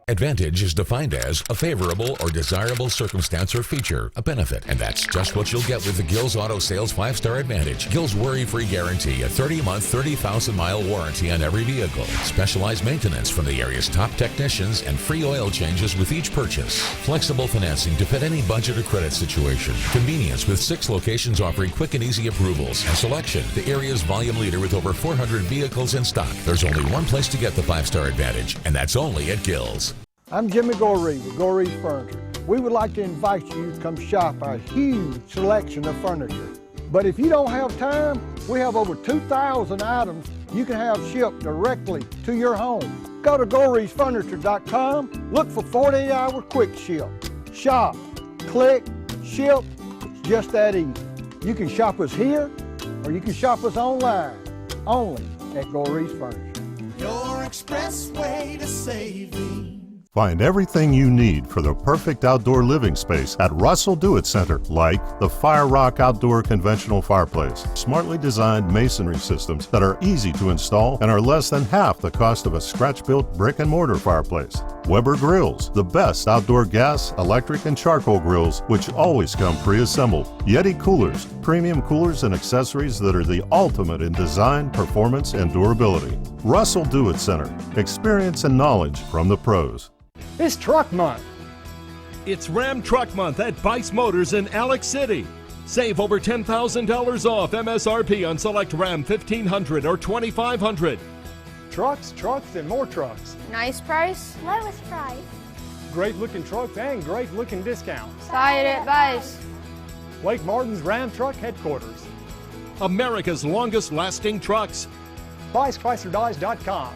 Advantage is defined as a favorable or desirable circumstance or feature, a benefit, and that's just what you'll get with the Gills Auto Sales 5-Star Advantage. Gills worry-free guarantee, a 30-month, 30,000-mile warranty on every vehicle, specialized maintenance from the area's top technicians, and free oil changes with each purchase. Flexible financing to fit any budget or credit situation. Convenience with 6 locations offering quick and easy approvals. And selection, the area's volume leader with over 400 vehicles in stock. There's only one place to get the 5-Star Advantage, and that's only at Gills. I'm Jimmy Goree with Goree's Furniture. We would like to invite you to come shop our huge selection of furniture. But if you don't have time, we have over 2,000 items you can have shipped directly to your home. Go to GoreesFurniture.com, look for 48-hour quick ship. Shop, click, ship, it's just that easy. You can shop us here or you can shop us online, only at Goree's Furniture. Your express way to saving. Find everything you need for the perfect outdoor living space at Russell Do-It Center, like the Fire Rock Outdoor Conventional Fireplace. Smartly designed masonry systems that are easy to install and are less than half the cost of a scratch-built brick and mortar fireplace. Weber Grills, the best outdoor gas, electric, and charcoal grills, which always come pre-assembled. Yeti Coolers, premium coolers and accessories that are the ultimate in design, performance, and durability. Russell Do-It Center, experience and knowledge from the pros. It's Truck Month. It's Ram Truck Month at Bice Motors in Alex City. Save over $10,000 off MSRP on select Ram 1500 or 2500. Trucks, and more trucks. Nice price. Lowest price. Great looking trucks and great looking discounts. Buy it at Bice. Blake Martin's Ram Truck Headquarters. America's longest lasting trucks. BiceChryslerDodge.com.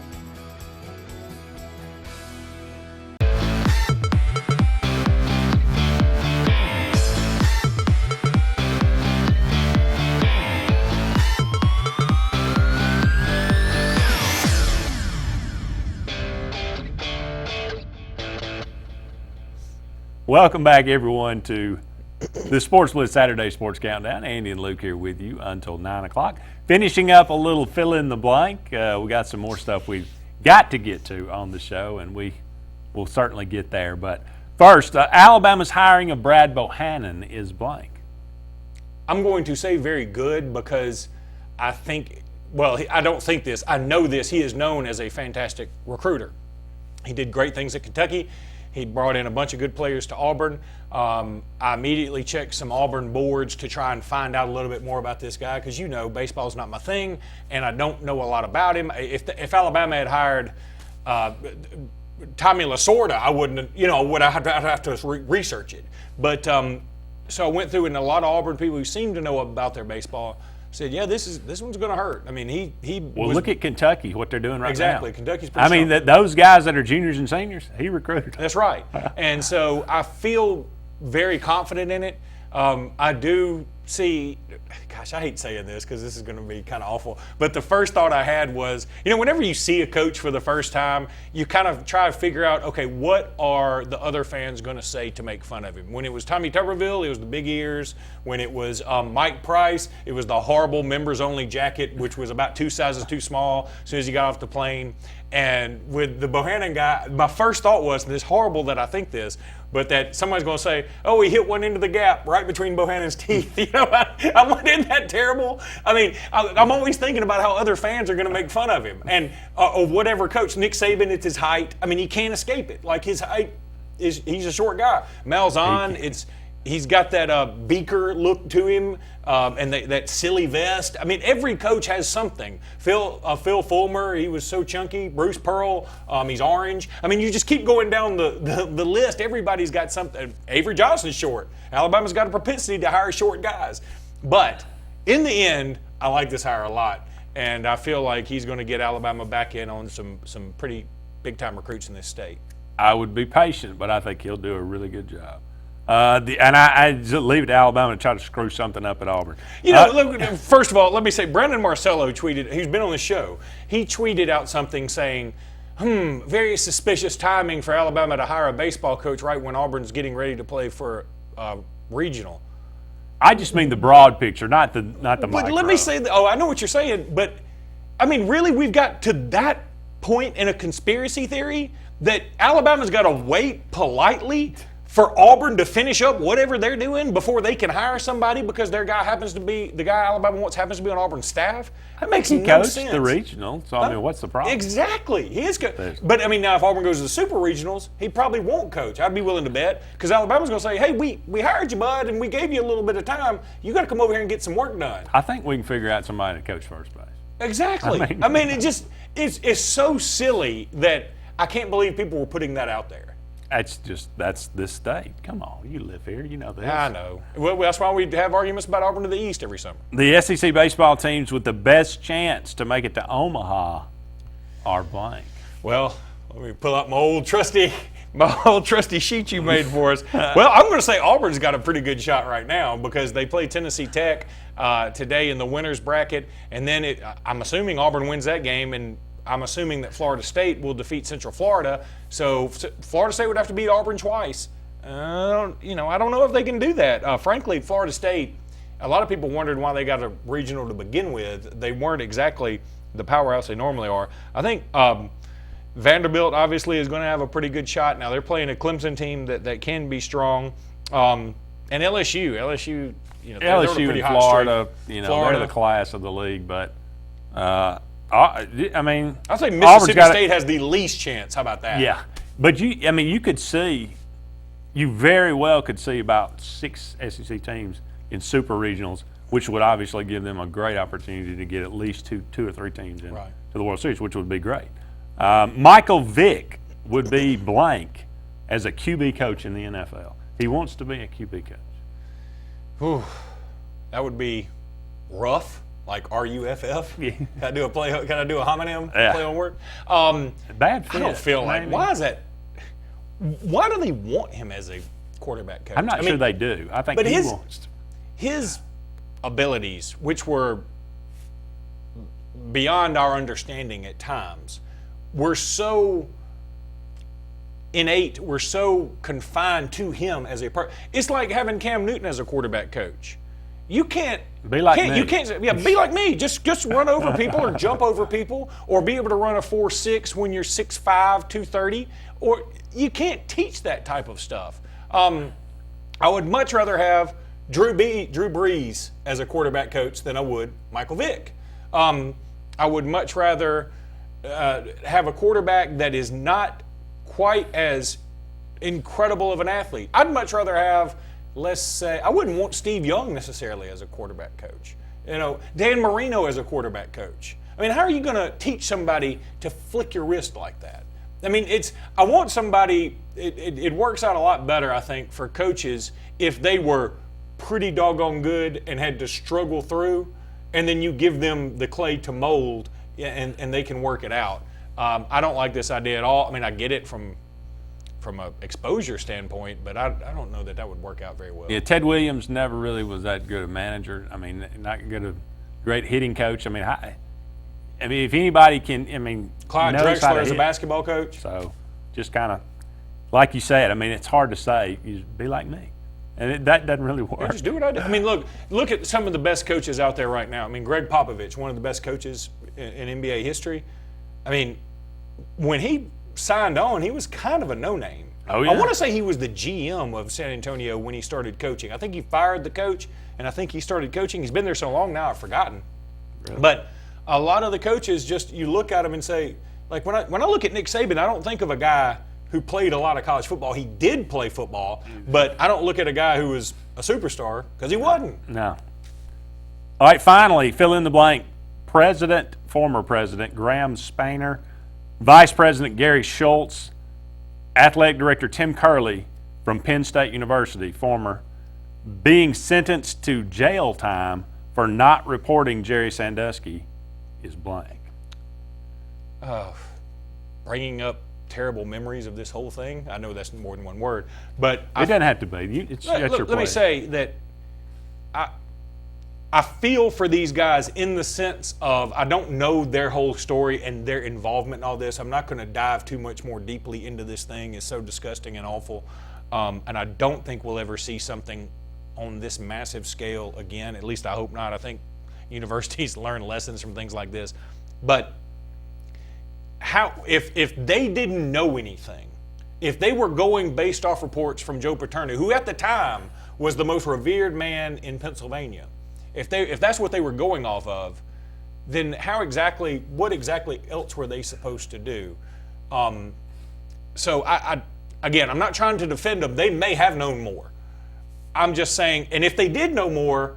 Welcome back, everyone, to the Sports Blitz Saturday Sports Countdown. Andy and Luke here with you until 9 o'clock. Finishing up a little fill in the blank. We got some more stuff we've got to get to on the show, and we will certainly get there. But first, Alabama's hiring of Brad Bohannon is blank. I'm going to say very good because I think, well, I don't think this. I know this. He is known as a fantastic recruiter. He did great things at Kentucky. He brought in a bunch of good players to Auburn. I immediately checked some Auburn boards to try and find out a little bit more about this guy because, you know, baseball is not my thing, and I don't know a lot about him. If Alabama had hired Tommy Lasorda, I wouldn't, I'd have to research it. But so I went through, and a lot of Auburn people who seem to know about their baseball said, yeah, this one's going to hurt. I mean, look at Kentucky, what they're doing right now. Exactly. Kentucky's pretty strong. Those guys that are juniors and seniors, he recruited. That's right. And so I feel very confident in it. I do see, gosh, I hate saying this because this is going to be kind of awful, but the first thought I had was, whenever you see a coach for the first time, you kind of try to figure out, okay, what are the other fans going to say to make fun of him? When it was Tommy Tuberville, it was the big ears. When it was Mike Price, it was the horrible members-only jacket, which was about 2 sizes too small as soon as he got off the plane. And with the Bohannon guy, my first thought was, and it's horrible that I think this, but that somebody's going to say, oh, he hit one into the gap right between Bohannon's teeth. I'm like, isn't that terrible? I mean, I'm always thinking about how other fans are going to make fun of him. And or whatever coach, Nick Saban, it's his height. I mean, he can't escape it. Like, his height he's a short guy. Malzahn, he's got that beaker look to him, and that silly vest. I mean, every coach has something. Phil Fulmer, he was so chunky. Bruce Pearl, he's orange. I mean, you just keep going down the list. Everybody's got something. Avery Johnson's short. Alabama's got a propensity to hire short guys. But in the end, I like this hire a lot, and I feel like he's going to get Alabama back in on some pretty big-time recruits in this state. I would be patient, but I think he'll do a really good job. I just leave it to Alabama to try to screw something up at Auburn. Look, first of all, let me say, Brandon Marcello tweeted, he's been on the show, he tweeted out something saying, very suspicious timing for Alabama to hire a baseball coach right when Auburn's getting ready to play for regional. I just mean the broad picture, not the micro. But let me say, I know what you're saying, but I mean, really, we've got to that point in a conspiracy theory that Alabama's got to wait politely for Auburn to finish up whatever they're doing before they can hire somebody because their guy happens to be, the guy Alabama wants happens to be on Auburn's staff. That makes no sense. The regional, so I mean, what's the problem? Exactly. He is good. But I mean, now if Auburn goes to the super regionals, he probably won't coach. I'd be willing to bet because Alabama's going to say, hey, we hired you, bud, and we gave you a little bit of time. You got to come over here and get some work done. I think we can figure out somebody to coach first base. Exactly. I mean it just, it's so silly that I can't believe people were putting that out there. That's this state. Come on, you live here, you know this. I know. Well, that's why we have arguments about Auburn to the East every summer. The SEC baseball teams with the best chance to make it to Omaha are blank. Well, let me pull out my old trusty sheet you made for us. Well, I'm going to say Auburn's got a pretty good shot right now because they play Tennessee Tech today in the winners bracket, and then I'm assuming Auburn wins that game, and I'm assuming that Florida State will defeat Central Florida. So Florida State would have to beat Auburn twice. I don't know if they can do that. Frankly, Florida State, a lot of people wondered why they got a regional to begin with. They weren't exactly the powerhouse they normally are. I think Vanderbilt obviously is going to have a pretty good shot. Now they're playing a Clemson team that can be strong, and LSU, LSU pretty and hot Florida, streak. They're the class of the league. But I mean, I'd say Mississippi State has the least chance. How about that? Yeah, but you could see, you very well could see about 6 SEC teams in super regionals, which would obviously give them a great opportunity to get at least two or three teams in to the World Series, which would be great. Michael Vick would be blank as a QB coach in the NFL. He wants to be a QB coach. Whew. That would be rough, like RUFF. Yeah. Can I do a homonym play on word? Bad fit. I don't feel like, maybe. Why do they want him as a quarterback coach? I'm not sure they do. I think but he wants to. His abilities, which were beyond our understanding at times, were so innate, we're so confined to him as a part. It's like having Cam Newton as a quarterback coach. You can't be like me. You can't be like me. Just run over people or jump over people or be able to run a 4.6 when you're 6'5", 230. Or you can't teach that type of stuff. I would much rather have Drew Brees as a quarterback coach than I would Michael Vick. I would much rather have a quarterback that is not quite as incredible of an athlete. I'd much rather have, let's say, I wouldn't want Steve Young necessarily as a quarterback coach. Dan Marino as a quarterback coach. I mean, how are you going to teach somebody to flick your wrist like that? I mean, I want somebody, it works out a lot better, I think, for coaches if they were pretty doggone good and had to struggle through, and then you give them the clay to mold and they can work it out. I don't like this idea at all. I mean, I get it from an exposure standpoint, but I don't know that would work out very well. Yeah, Ted Williams never really was that good a manager. I mean, not good a great hitting coach. I mean, if anybody can, Clyde Drexler is a basketball coach. So just kind of, like you said, I mean, it's hard to say. You just be like me. And that doesn't really work. Yeah, just do what I do. I mean, look at some of the best coaches out there right now. I mean, Greg Popovich, one of the best coaches in NBA history. I mean, when he signed on, he was kind of a no-name. Oh, yeah. I want to say he was the GM of San Antonio when he started coaching. I think he fired the coach, and I think he started coaching. He's been there so long now, I've forgotten. Really? But a lot of the coaches, just you look at them and say, like when I look at Nick Saban, I don't think of a guy who played a lot of college football. He did play football, but I don't look at a guy who was a superstar because he wasn't. No. All right, finally, fill in the blank. Former President Graham Spainer, Vice President Gary Schultz, Athletic Director Tim Curley from Penn State University, former, being sentenced to jail time for not reporting Jerry Sandusky is blank. Bringing up terrible memories of this whole thing. I know that's more than one word, but it doesn't have to be. That's your let me place. say that I feel for these guys in the sense of I don't know their whole story and their involvement in all this. I'm not going to dive too much more deeply into this thing. It's so disgusting and awful, and I don't think we'll ever see something on this massive scale again. At least I hope not. I think universities learn lessons from things like this, but if they didn't know anything, if they were going based off reports from Joe Paterno, who at the time was the most revered man in Pennsylvania, if that's what they were going off of, then what exactly else were they supposed to do? So again, I'm not trying to defend them. They may have known more. I'm just saying, and if they did know more,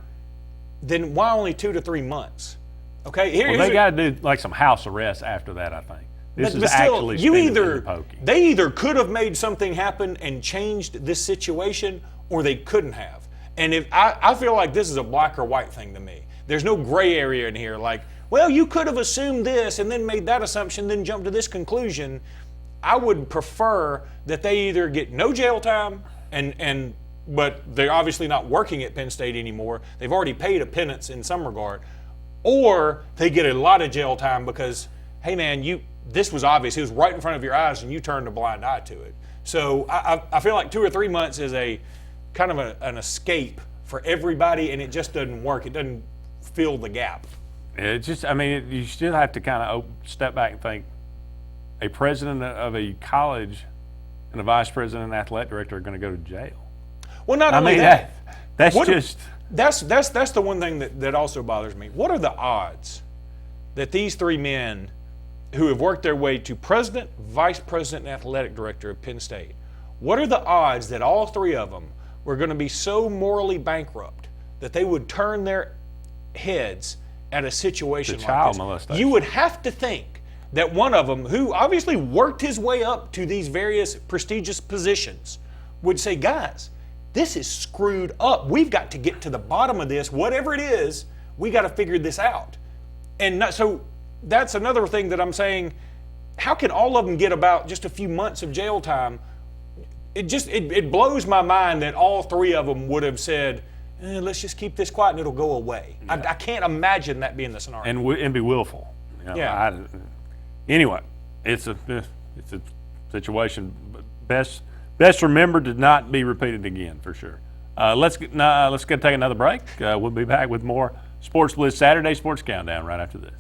then why only 2 to 3 months? Okay, they got to do like some house arrest after that, I think. This is still, actually the poking. They either could have made something happen and changed this situation, or they couldn't have. And if I feel like this is a black or white thing to me. There's no gray area in here. Like, well, you could have assumed this and then made that assumption, then jumped to this conclusion. I would prefer that they either get no jail time, but they're obviously not working at Penn State anymore. They've already paid a penance in some regard, or they get a lot of jail time because, hey man, this was obvious. It was right in front of your eyes, and you turned a blind eye to it. So I feel like 2 or 3 months is a kind of an escape for everybody, and it just doesn't work. It doesn't fill the gap. You still have to kind of step back and think. A president of a college and a vice president and athletic director are going to go to jail. Well, not only that. That's the one thing that also bothers me. What are the odds that these 3 men who have worked their way to president, vice president, and athletic director of Penn State, what are the odds that all 3 of them were going to be so morally bankrupt that they would turn their heads at a situation like child this? molestation. You would have to think that one of them, who obviously worked his way up to these various prestigious positions, would say, guys, this is screwed up. We've got to get to the bottom of this. Whatever it is, we got to figure this out. So that's another thing that I'm saying. How can all of them get about just a few months of jail time? It blows my mind that all 3 of them would have said, let's just keep this quiet and it'll go away. Yeah. I can't imagine that being the scenario. And be willful. Yeah. Anyway, it's a situation. Best remembered to not be repeated again, for sure. Let's go take another break. We'll be back with more Sports Blitz Saturday Sports Countdown right after this.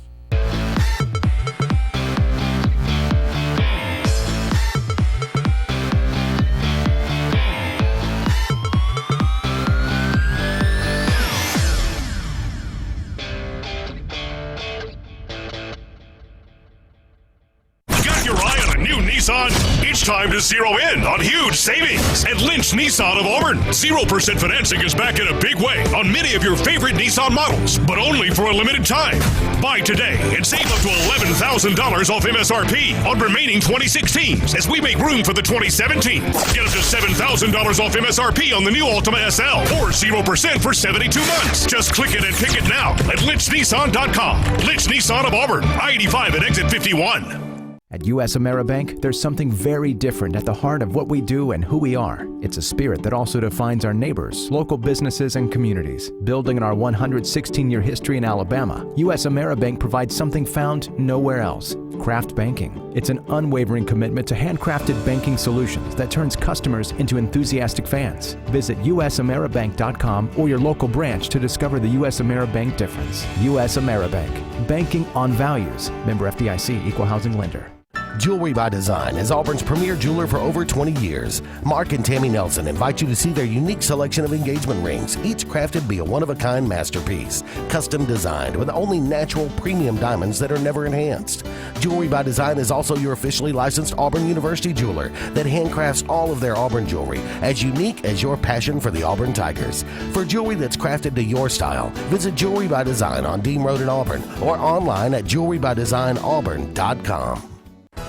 Nissan, it's time to zero in on huge savings at Lynch Nissan of Auburn. 0% financing is back in a big way on many of your favorite Nissan models, but only for a limited time. Buy today and save up to $11,000 off MSRP on remaining 2016s as we make room for the 2017. Get up to $7,000 off MSRP on the new Altima SL or 0% for 72 months. Just click it and pick it now at lynchnissan.com. Lynch Nissan of Auburn, I-85 at exit 51. At U.S. AmeriBank, there's something very different at the heart of what we do and who we are. It's a spirit that also defines our neighbors, local businesses, and communities. Building on our 116-year history in Alabama, U.S. AmeriBank provides something found nowhere else: craft banking. It's an unwavering commitment to handcrafted banking solutions that turns customers into enthusiastic fans. Visit usameribank.com or your local branch to discover the U.S. AmeriBank difference. U.S. AmeriBank. Banking on values. Member FDIC, Equal Housing Lender. Jewelry by Design is Auburn's premier jeweler for over 20 years. Mark and Tammy Nelson invite you to see their unique selection of engagement rings, each crafted to be a one-of-a-kind masterpiece, custom designed with only natural premium diamonds that are never enhanced. Jewelry by Design is also your officially licensed Auburn University jeweler that handcrafts all of their Auburn jewelry as unique as your passion for the Auburn Tigers. For jewelry that's crafted to your style, visit Jewelry by Design on Dean Road in Auburn or online at jewelrybydesignauburn.com.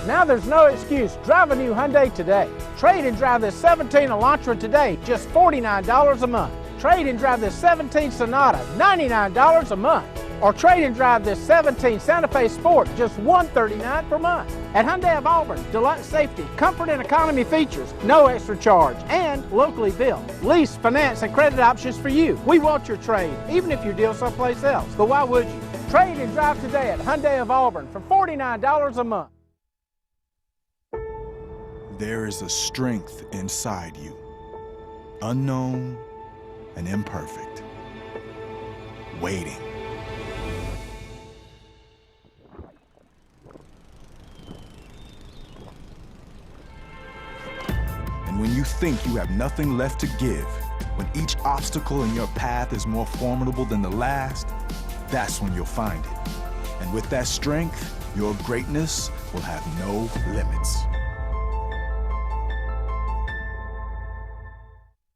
Now there's no excuse. Drive a new Hyundai today. Trade and drive this 17 Elantra today, just $49 a month. Trade and drive this 17 Sonata, $99 a month. Or trade and drive this 17 Santa Fe Sport, just $139 per month. At Hyundai of Auburn, deluxe safety, comfort and economy features, no extra charge, and locally built. Lease, finance, and credit options for you. We want your trade, even if you deal someplace else. But why would you? Trade and drive today at Hyundai of Auburn for $49 a month. There is a strength inside you, unknown and imperfect, waiting. And when you think you have nothing left to give, when each obstacle in your path is more formidable than the last, that's when you'll find it. And with that strength, your greatness will have no limits.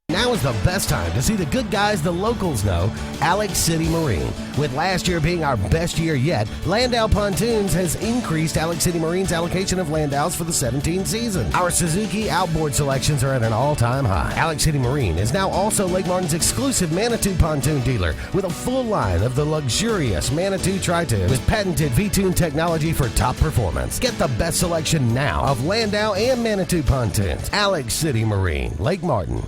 Now is the best time to see the good guys the locals know, Alex City Marine. With last year being our best year yet, Landau Pontoons has increased Alex City Marine's allocation of Landaus for the 17 season. Our Suzuki outboard selections are at an all-time high. Alex City Marine is now also Lake Martin's exclusive Manitou pontoon dealer with a full line of the luxurious Manitou Tri-Tube with patented V-Tune technology for top performance. Get the best selection now of Landau and Manitou pontoons. Alex City Marine, Lake Martin.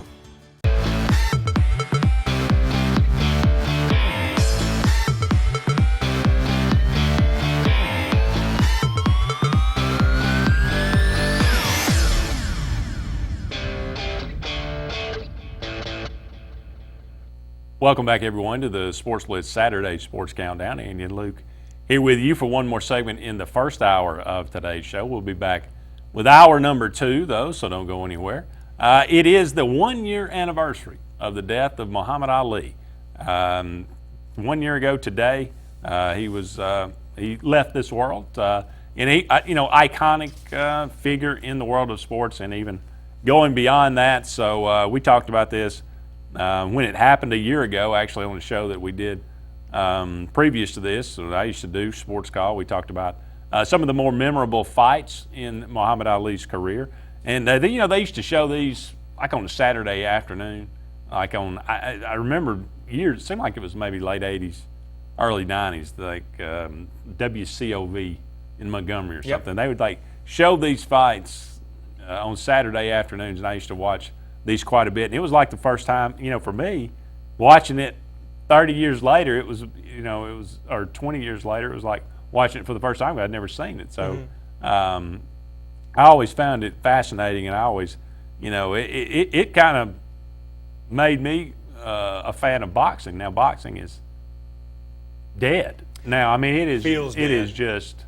Welcome back, everyone, to the Sports Blitz Saturday Sports Countdown. Andy and Luke here with you for one more segment in the first hour of today's show. We'll be back with hour number 2, though, so don't go anywhere. It is the 1-year anniversary of the death of Muhammad Ali. 1 year ago today, he left this world. Iconic figure in the world of sports, and even going beyond that. So we talked about this when it happened a year ago, actually, on a show that we did previous to this. So I used to do Sports Call. We talked about some of the more memorable fights in Muhammad Ali's career. And they used to show these like on a Saturday afternoon. Like I remember years, it seemed like it was maybe late 80s, early 90s, like WCOV in Montgomery or something. They would like show these fights on Saturday afternoons, and I used to watch these quite a bit. And it was like the first time, for me, watching it 30 years later, or 20 years later, it was like watching it for the first time. I'd never seen it. So I always found it fascinating, and I always, it kind of made me a fan of boxing. Now boxing is dead. Now, I mean, it is just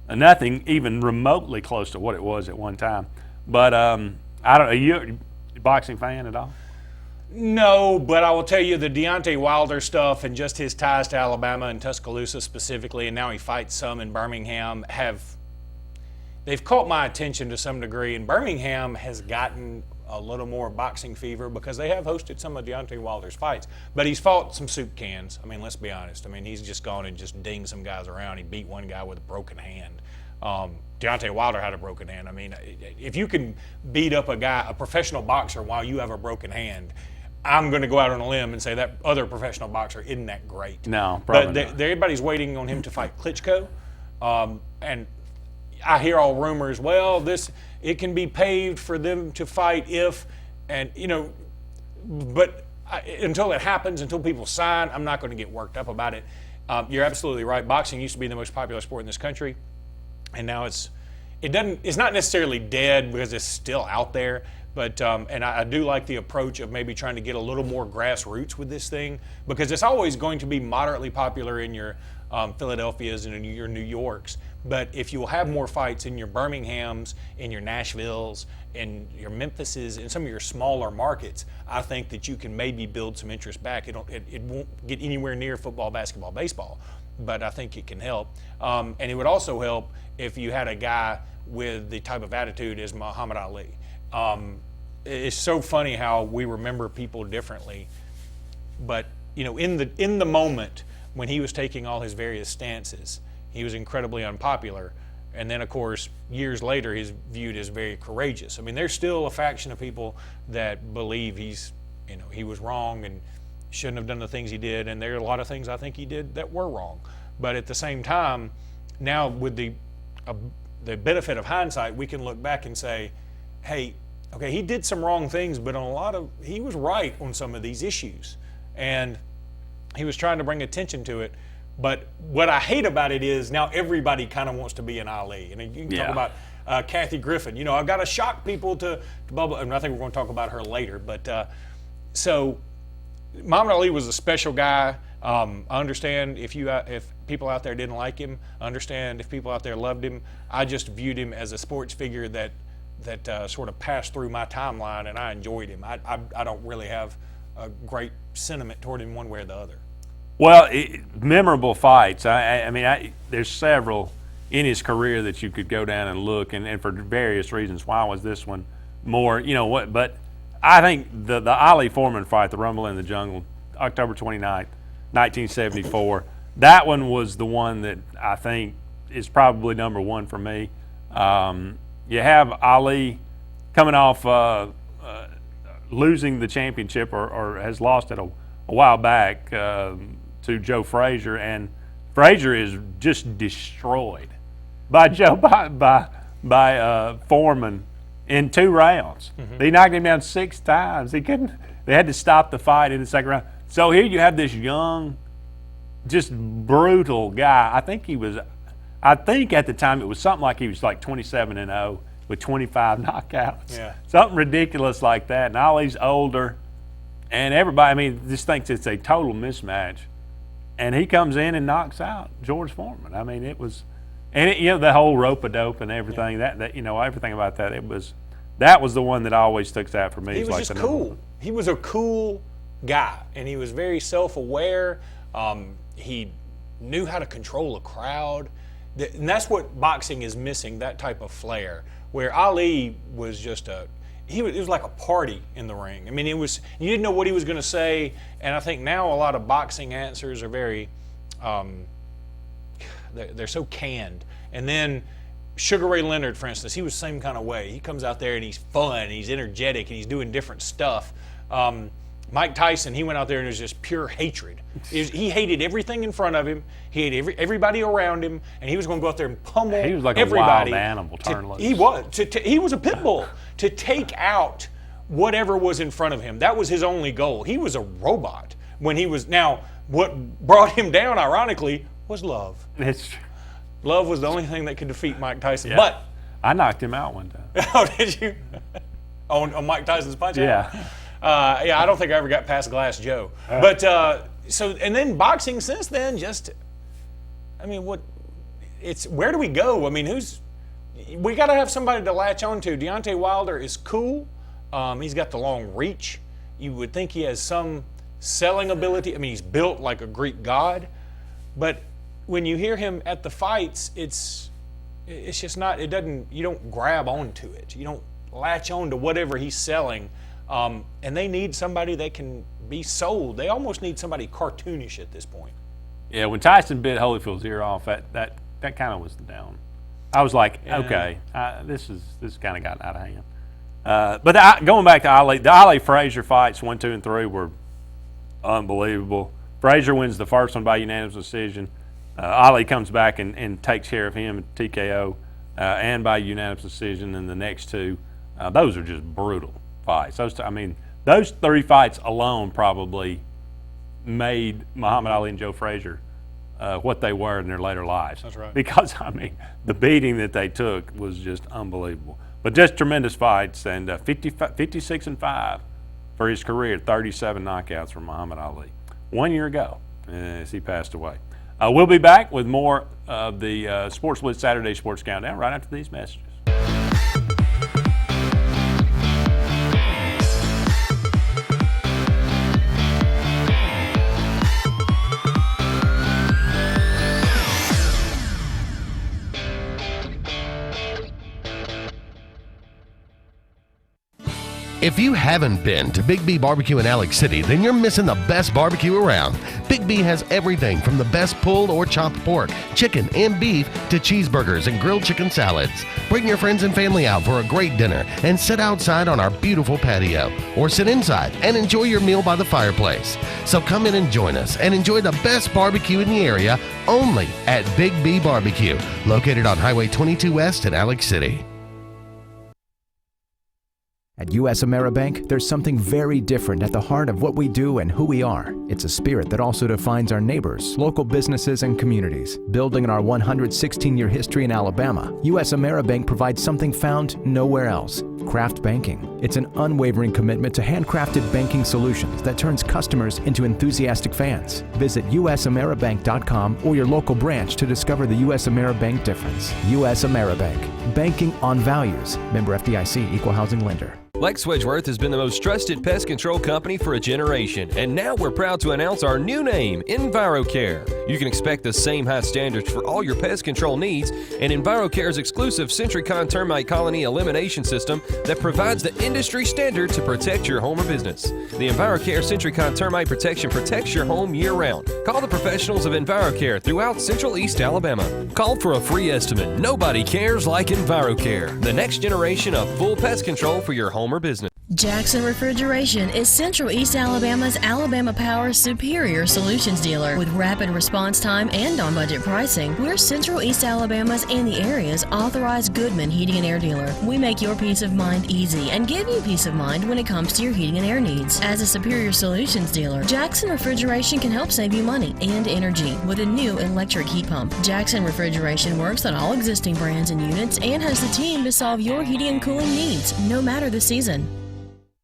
nothing even remotely close to what it was at one time. But I don't know, are you a boxing fan at all? No, but I will tell you the Deontay Wilder stuff and just his ties to Alabama and Tuscaloosa specifically, and now he fights some in Birmingham, they've caught my attention to some degree. And Birmingham has gotten a little more boxing fever because they have hosted some of Deontay Wilder's fights. But he's fought some soup cans. I mean, let's be honest. I mean, he's just gone and just dinged some guys around. He beat one guy with a broken hand. Deontay Wilder had a broken hand. I mean, if you can beat up a professional boxer while you have a broken hand, I'm going to go out on a limb and say that other professional boxer isn't that great. No, probably not. Everybody's waiting on him to fight Klitschko. And I hear all rumors, it can be paved for them to fight but until it happens, until people sign, I'm not going to get worked up about it. You're absolutely right. Boxing used to be the most popular sport in this country, and now it's not necessarily dead because it's still out there. But and I do like the approach of maybe trying to get a little more grassroots with this thing, because it's always going to be moderately popular in your Philadelphias and in your New Yorks. But if you'll have more fights in your Birminghams, in your Nashvilles, in your Memphises, in some of your smaller markets, I think that you can maybe build some interest back. It won't get anywhere near football, basketball, baseball, but I think it can help. And it would also help if you had a guy with the type of attitude as Muhammad Ali. It's so funny how we remember people differently, but in the moment when he was taking all his various stances, he was incredibly unpopular. And then, of course, years later, he's viewed as very courageous. I mean, there's still a faction of people that believe he was wrong, and shouldn't have done the things he did, and there are a lot of things I think he did that were wrong. But at the same time, now with the benefit of hindsight, we can look back and say, hey, okay, he did some wrong things, but he was right on some of these issues, and he was trying to bring attention to it. But what I hate about it is now everybody kind of wants to be an Ali, and you can talk about Kathy Griffin. I've got to shock people to bubble, and I think we're going to talk about her later. But so Muhammad Ali was a special guy. I understand if people out there didn't like him. I understand if people out there loved him. I just viewed him as a sports figure that sort of passed through my timeline, and I enjoyed him. I don't really have a great sentiment toward him one way or the other. Well, memorable fights. I mean, there's several in his career that you could go down and look, and for various reasons. Why was this one more? But I think the Ali Foreman fight, the Rumble in the Jungle, October 29th, 1974. That one was the one that I think is probably number one for me. You have Ali coming off losing the championship, or has lost it a while back to Joe Frazier, and Frazier is just destroyed by Foreman in 2 rounds. Mm-hmm. He knocked him down 6 times. They had to stop the fight in the second round. So here you have this young, just brutal guy. I think at the time it was something like he was like 27-0 with 25 knockouts. Yeah. Something ridiculous like that. And Ali's older, and everybody, just thinks it's a total mismatch. And he comes in and knocks out George Foreman. I mean, it was, and the whole rope-a-dope and everything, that everything about that, that was the one that always sticks out for me. He was like just cool. He was a cool guy, and he was very self-aware. He knew how to control a crowd, and that's what boxing is missing, that type of flair, where Ali was just it was like a party in the ring. I mean, you didn't know what he was going to say, and I think now a lot of boxing answers are very, they're so canned. And then Sugar Ray Leonard, for instance, he was the same kind of way. He comes out there and he's fun, and he's energetic, and he's doing different stuff. Mike Tyson, he went out there and it was just pure hatred. He hated everything in front of him. He hated everybody around him, and he was going to go out there and pummel everybody. He was like a wild animal turned loose. He was. He was a pit bull to take out whatever was in front of him. That was his only goal. He was a robot when he was. Now, what brought him down, ironically, was love. It's true. Love was the only thing that could defeat Mike Tyson. Yeah. But I knocked him out one time. Oh, did you? on Mike Tyson's punch out? Yeah. I don't think I ever got past Glass Joe. But and then boxing since then, where do we go? I mean, we got to have somebody to latch on to. Deontay Wilder is cool. He's got the long reach. You would think he has some selling ability. I mean, he's built like a Greek god. But when you hear him at the fights, it's just not. You don't grab onto it. You don't latch on to whatever he's selling. And they need somebody that can be sold. They almost need somebody cartoonish at this point. Yeah, when Tyson bit Holyfield's ear off, that kind of was the down. I was like, okay, this kind of got out of hand. But going back to Ali, the Ali Frazier fights 1, 2, and 3 were unbelievable. Frazier wins the first one by unanimous decision. Ali comes back and takes care of him at TKO and by unanimous decision. And the next 2, those are just brutal fights. Those 3 fights alone probably made Muhammad Ali and Joe Frazier what they were in their later lives. That's right. Because, the beating that they took was just unbelievable. But just tremendous fights, and 56-5 for his career, 37 knockouts from Muhammad Ali 1 year ago as he passed away. We'll be back with more of the Sports Blitz Saturday Sports Countdown right after these messages. If you haven't been to Big B Barbecue in Alex City, then you're missing the best barbecue around. Big B has everything from the best pulled or chopped pork, chicken, and beef to cheeseburgers and grilled chicken salads. Bring your friends and family out for a great dinner and sit outside on our beautiful patio, or sit inside and enjoy your meal by the fireplace. So come in and join us and enjoy the best barbecue in the area only at Big B Barbecue, located on Highway 22 West in Alex City. At U.S. AmeriBank, there's something very different at the heart of what we do and who we are. It's a spirit that also defines our neighbors, local businesses, and communities. Building on our 116-year history in Alabama, U.S. AmeriBank provides something found nowhere else: craft banking. It's an unwavering commitment to handcrafted banking solutions that turns customers into enthusiastic fans. Visit usameribank.com or your local branch to discover the U.S. AmeriBank difference. U.S. AmeriBank. Banking on values. Member FDIC, Equal Housing Lender. Lex Wedgeworth has been the most trusted pest control company for a generation, and now we're proud to announce our new name, EnviroCare. You can expect the same high standards for all your pest control needs, and EnviroCare's exclusive Centricon termite colony elimination system that provides the industry standard to protect your home or business. The EnviroCare Centricon termite protection protects your home year-round. Call the professionals of EnviroCare throughout Central East Alabama. Call for a free estimate. Nobody cares like EnviroCare, the next generation of full pest control for your home or business. Jackson Refrigeration is Central East Alabama's Alabama Power superior solutions dealer. With rapid response time and on-budget pricing, we're Central East Alabama's and the area's authorized Goodman heating and air dealer. We make your peace of mind easy and give you peace of mind when it comes to your heating and air needs. As a superior solutions dealer, Jackson Refrigeration can help save you money and energy with a new electric heat pump. Jackson Refrigeration works on all existing brands and units and has the team to solve your heating and cooling needs, no matter the season.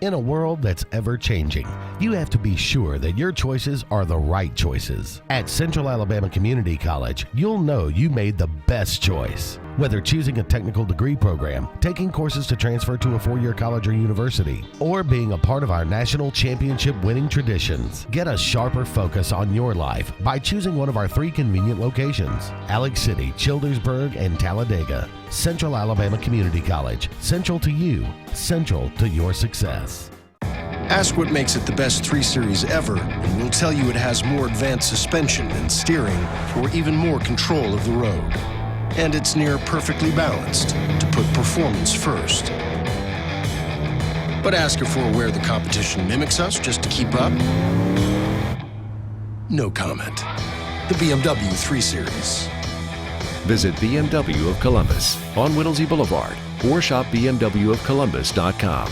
In a world that's ever-changing, you have to be sure that your choices are the right choices. At Central Alabama Community College, you'll know you made the best choice. Whether choosing a technical degree program, taking courses to transfer to a four-year college or university, or being a part of our national championship winning traditions, get a sharper focus on your life by choosing one of our 3 convenient locations: Alex City, Childersburg, and Talladega. Central Alabama Community College. Central to you, central to your success. Ask what makes it the best 3 Series ever, and we'll tell you it has more advanced suspension and steering for even more control of the road. And it's near perfectly balanced to put performance first. But ask if we're aware the competition mimics us just to keep up? No comment. The BMW 3 Series. Visit BMW of Columbus on Whittlesey Boulevard or shop bmwofcolumbus.com.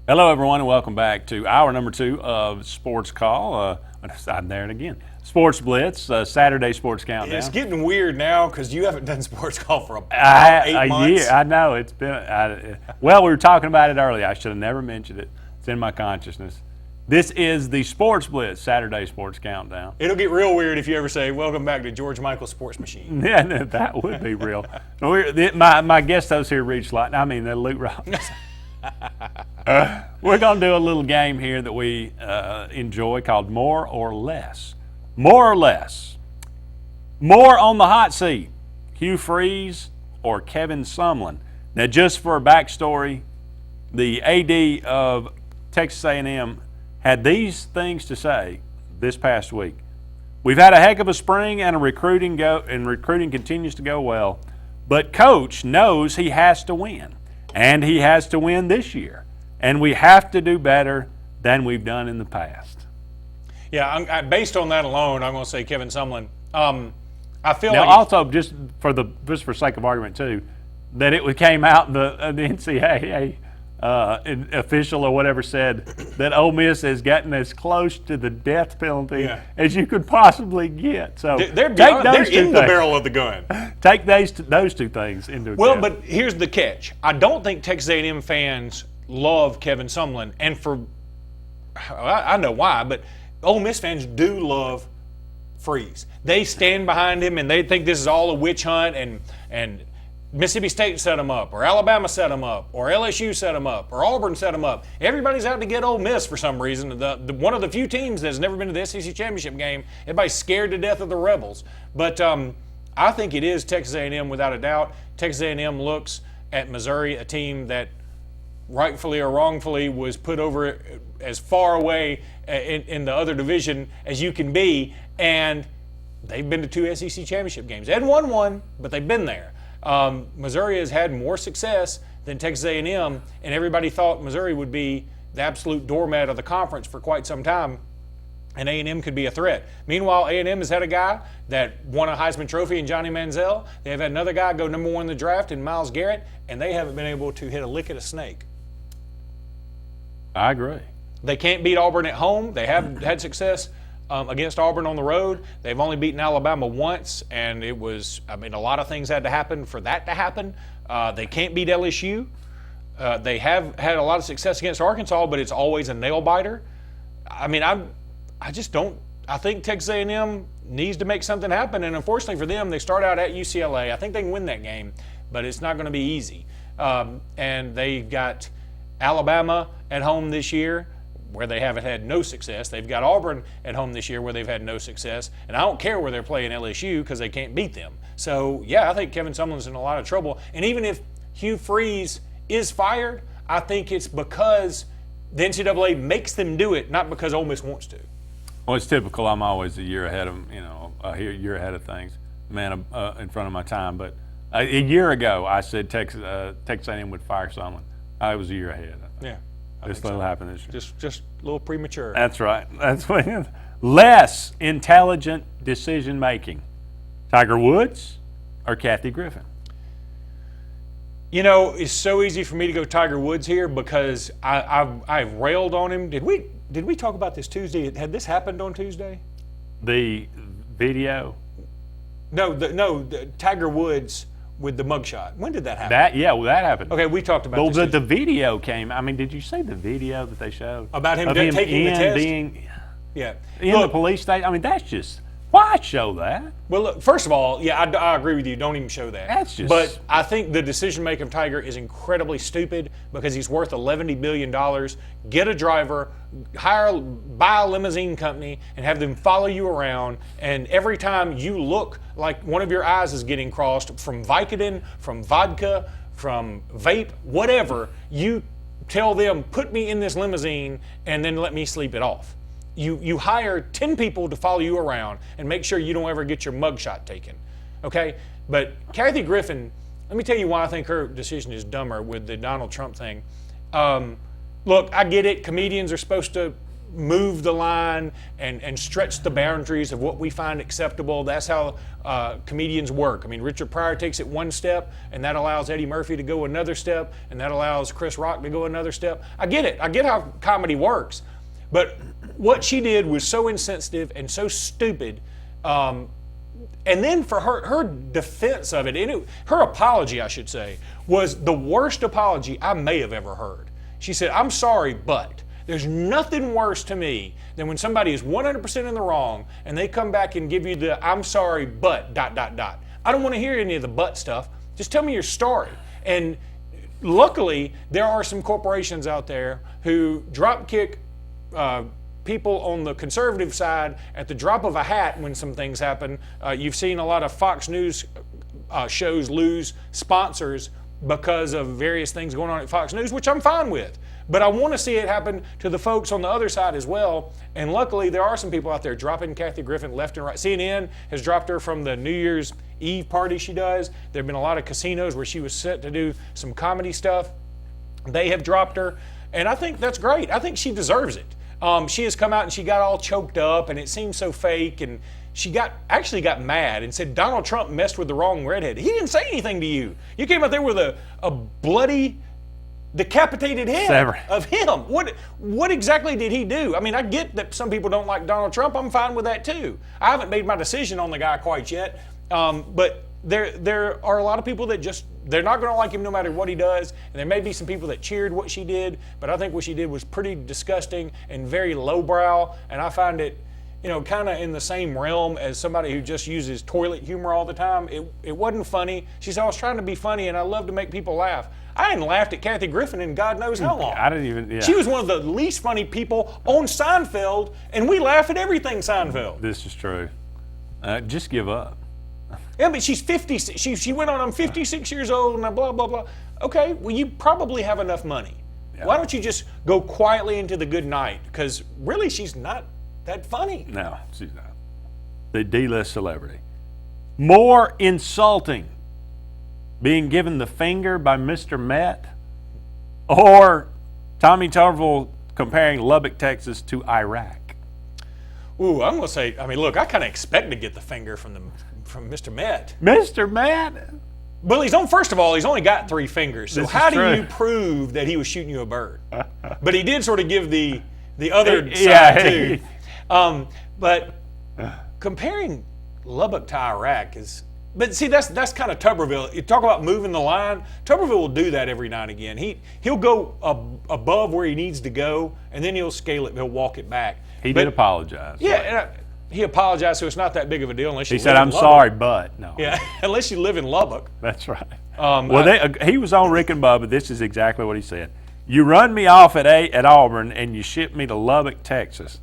Hello, everyone, and welcome back to hour number 2 of Sports Call. I'm there again. Sports Blitz, Saturday Sports Countdown. It's getting weird now because you haven't done Sports Call for about 8 months. Yeah, I know. It's been. Well, we were talking about it earlier. I should have never mentioned it. It's in my consciousness. This is the Sports Blitz, Saturday Sports Countdown. It'll get real weird if you ever say, "Welcome back to George Michael's Sports Machine." Yeah, no, that would be real. My guest host here, Luke Robinson. We're going to do a little game here that we enjoy called More or Less. More or less. More on the hot seat, Hugh Freeze or Kevin Sumlin. Now, just for a backstory, the AD of Texas A&M had these things to say this past week. We've had a heck of a spring and recruiting continues to go well, but Coach knows he has to win, and he has to win this year, and we have to do better than we've done in the past. Yeah, based on that alone, I'm going to say Kevin Sumlin. I feel now, like also just for sake of argument too, that it came out the NCAA official or whatever said that Ole Miss has gotten as close to the death penalty as you could possibly get. So they're in the barrel of the gun. Take those two things into account. Well, but here's the catch. I don't think Texas A&M fans love Kevin Sumlin, and I know why, but Ole Miss fans do love Freeze. They stand behind him, and they think this is all a witch hunt, and Mississippi State set them up, or Alabama set them up, or LSU set them up, or Auburn set them up. Everybody's out to get Ole Miss for some reason. One of the few teams that's never been to the SEC championship game. Everybody's scared to death of the Rebels. But I think it is Texas A&M without a doubt. Texas A&M looks at Missouri, a team that rightfully or wrongfully was put over as far away in the other division as you can be, and they've been to 2 SEC championship games. They hadn't won one, but they've been there. Missouri has had more success than Texas A&M, and everybody thought Missouri would be the absolute doormat of the conference for quite some time, and A&M could be a threat. Meanwhile, A&M has had a guy that won a Heisman Trophy in Johnny Manziel. They have had another guy go number 1 in the draft in Myles Garrett, and they haven't been able to hit a lick at a snake. I agree. They can't beat Auburn at home. They have had success against Auburn on the road. They've only beaten Alabama once, and it was, a lot of things had to happen for that to happen. They can't beat LSU. They have had a lot of success against Arkansas, but it's always a nail-biter. I think Texas A&M needs to make something happen, and unfortunately for them, they start out at UCLA. I think they can win that game, but it's not going to be easy. And they got Alabama at home this year, where they haven't had no success. They've got Auburn at home this year where they've had no success. And I don't care where they're playing LSU because they can't beat them. So, yeah, I think Kevin Sumlin's in a lot of trouble. And even if Hugh Freeze is fired, I think it's because the NCAA makes them do it, not because Ole Miss wants to. Well, it's typical. I'm always a year ahead of, a year ahead of things. Man, in front of my time. But a year ago, I said Texas A&M would fire Sumlin. I was a year ahead. Yeah. This will happen this year. Just a little premature. That's right. That's what it is. Less intelligent decision making. Tiger Woods or Kathy Griffin? It's so easy for me to go Tiger Woods here because I've railed on him. Did we talk about this Tuesday? Had this happened on Tuesday? The video? No, Tiger Woods with the mugshot. When did that happen? That happened. Okay, we talked about this. The video came. Did you see the video that they showed? About him taking the test? In Look, the police station? That's just, why show that? Well, look, first of all, I agree with you. Don't even show that. That's just. But I think the decision-making of Tiger is incredibly stupid because he's worth $11 billion. Get a driver, buy a limousine company, and have them follow you around. And every time you look like one of your eyes is getting crossed from Vicodin, from vodka, from vape, whatever, you tell them, put me in this limousine and then let me sleep it off. You hire 10 people to follow you around and make sure you don't ever get your mugshot taken, okay? But Kathy Griffin, let me tell you why I think her decision is dumber with the Donald Trump thing. Look, I get it. Comedians are supposed to move the line and stretch the boundaries of what we find acceptable. That's how comedians work. Richard Pryor takes it one step, and that allows Eddie Murphy to go another step, and that allows Chris Rock to go another step. I get it. I get how comedy works. But what she did was so insensitive and so stupid. And then for her defense of it, her apology, I should say, was the worst apology I may have ever heard. She said, I'm sorry, but. There's nothing worse to me than when somebody is 100% in the wrong and they come back and give you the I'm sorry, but ... I don't want to hear any of the but stuff. Just tell me your story. And luckily, there are some corporations out there who drop kick people on the conservative side at the drop of a hat when some things happen. You've seen a lot of Fox News shows lose sponsors because of various things going on at Fox News, which I'm fine with. But I want to see it happen to the folks on the other side as well. And luckily, there are some people out there dropping Kathy Griffin left and right. CNN has dropped her from the New Year's Eve party she does. There have been a lot of casinos where she was set to do some comedy stuff. They have dropped her. And I think that's great. I think she deserves it. She has come out and she got all choked up and it seems so fake. And she actually got mad and said Donald Trump messed with the wrong redhead. He didn't say anything to you. You came out there with a bloody, decapitated head of him. What exactly did he do? I get that some people don't like Donald Trump. I'm fine with that too. I haven't made my decision on the guy quite yet. But there are a lot of people that they're not going to like him no matter what he does. And there may be some people that cheered what she did, but I think what she did was pretty disgusting and very lowbrow. And I find it kind of in the same realm as somebody who just uses toilet humor all the time. It wasn't funny. She said, I was trying to be funny, and I love to make people laugh. I hadn't laughed at Kathy Griffin in God knows how long. I didn't even, yeah. She was one of the least funny people on Seinfeld, and we laugh at everything Seinfeld. This is true. Just give up. Yeah, but she's 50. She went on, I'm 56 years old, and blah, blah, blah. Okay, well, you probably have enough money. Yeah. Why don't you just go quietly into the good night? Because really, she's not that funny. No, she's not. The D-list celebrity. More insulting, being given the finger by Mr. Met, or Tommy Tuberville comparing Lubbock, Texas to Iraq? Ooh, I'm going to say, look, I kind of expect to get the finger from Mr. Met. Mr. Met? Well, first of all, he's only got 3 fingers. So how do you prove that he was shooting you a bird? But he did sort of give the other side too. But comparing Lubbock to Iraq is, but see, that's kind of Tuberville. You talk about moving the line. Tuberville will do that every now and again. He'll go above where he needs to go, and then he'll scale it. He'll walk it back. He did apologize. Yeah. He apologized, so it's not that big of a deal unless you live in Lubbock. He said, I'm sorry, but no. Yeah, unless you live in Lubbock. That's right. He was on Rick and Bubba. This is exactly what he said. You run me off at Auburn, and you ship me to Lubbock, Texas.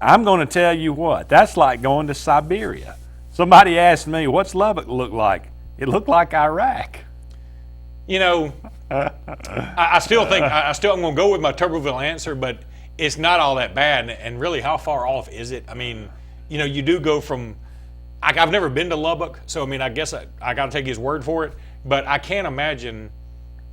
I'm going to tell you what, that's like going to Siberia. Somebody asked me, what's Lubbock look like? It looked like Iraq. I still think, I'm going to go with my Tuberville answer, but it's not all that bad. And really, how far off is it? You do go from, I've never been to Lubbock, so I guess I got to take his word for it, but I can't imagine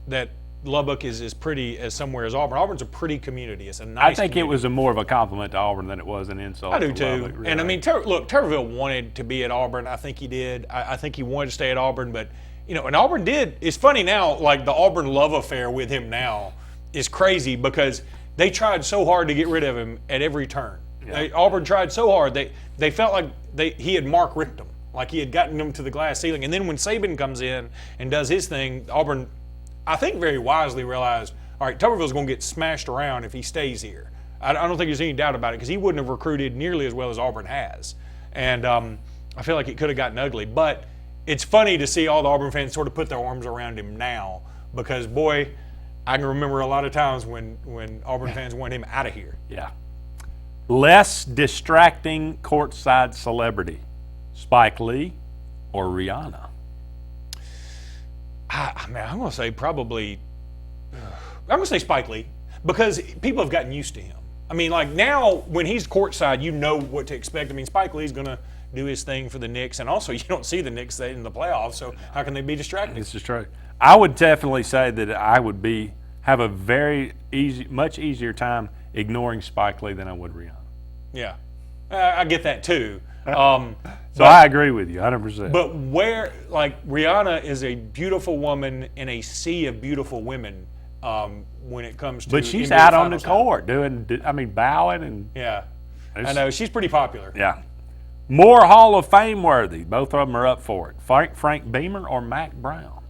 that Lubbock is as pretty as somewhere as Auburn. Auburn's a pretty community. It's a nice I think community. It was more of a compliment to Auburn than it was an insult. I do too. Lubbock, really. And look, Tuberville wanted to be at Auburn. I think he did. I think he wanted to stay at Auburn, but and Auburn did. It's funny now, like the Auburn love affair with him now is crazy because they tried so hard to get rid of him at every turn. Yeah. Auburn tried so hard. They felt like he had Mark Richt them, like he had gotten them to the glass ceiling. And then when Saban comes in and does his thing, Auburn, I think very wisely realized, all right, Tuberville's going to get smashed around if he stays here. I don't think there's any doubt about it because he wouldn't have recruited nearly as well as Auburn has. And I feel like it could have gotten ugly. But it's funny to see all the Auburn fans sort of put their arms around him now because, boy, I can remember a lot of times when Auburn fans want him out of here. Yeah. Less distracting courtside celebrity, Spike Lee or Rihanna? I'm going to say probably, I'm going to say Spike Lee because people have gotten used to him. Now when he's courtside, you know what to expect. Spike Lee's going to do his thing for the Knicks, and also you don't see the Knicks in the playoffs, so how can they be distracted? This is true. I would definitely say that I would have a much easier time ignoring Spike Lee than I would Rihanna. Yeah, I get that too. So I agree with you 100%. But Rihanna is a beautiful woman in a sea of beautiful women when it comes to. But she's NBA out on the finals court bowing and. Yeah, I know she's pretty popular. Yeah, more Hall of Fame worthy. Both of them are up for it. Frank Beamer or Mack Brown?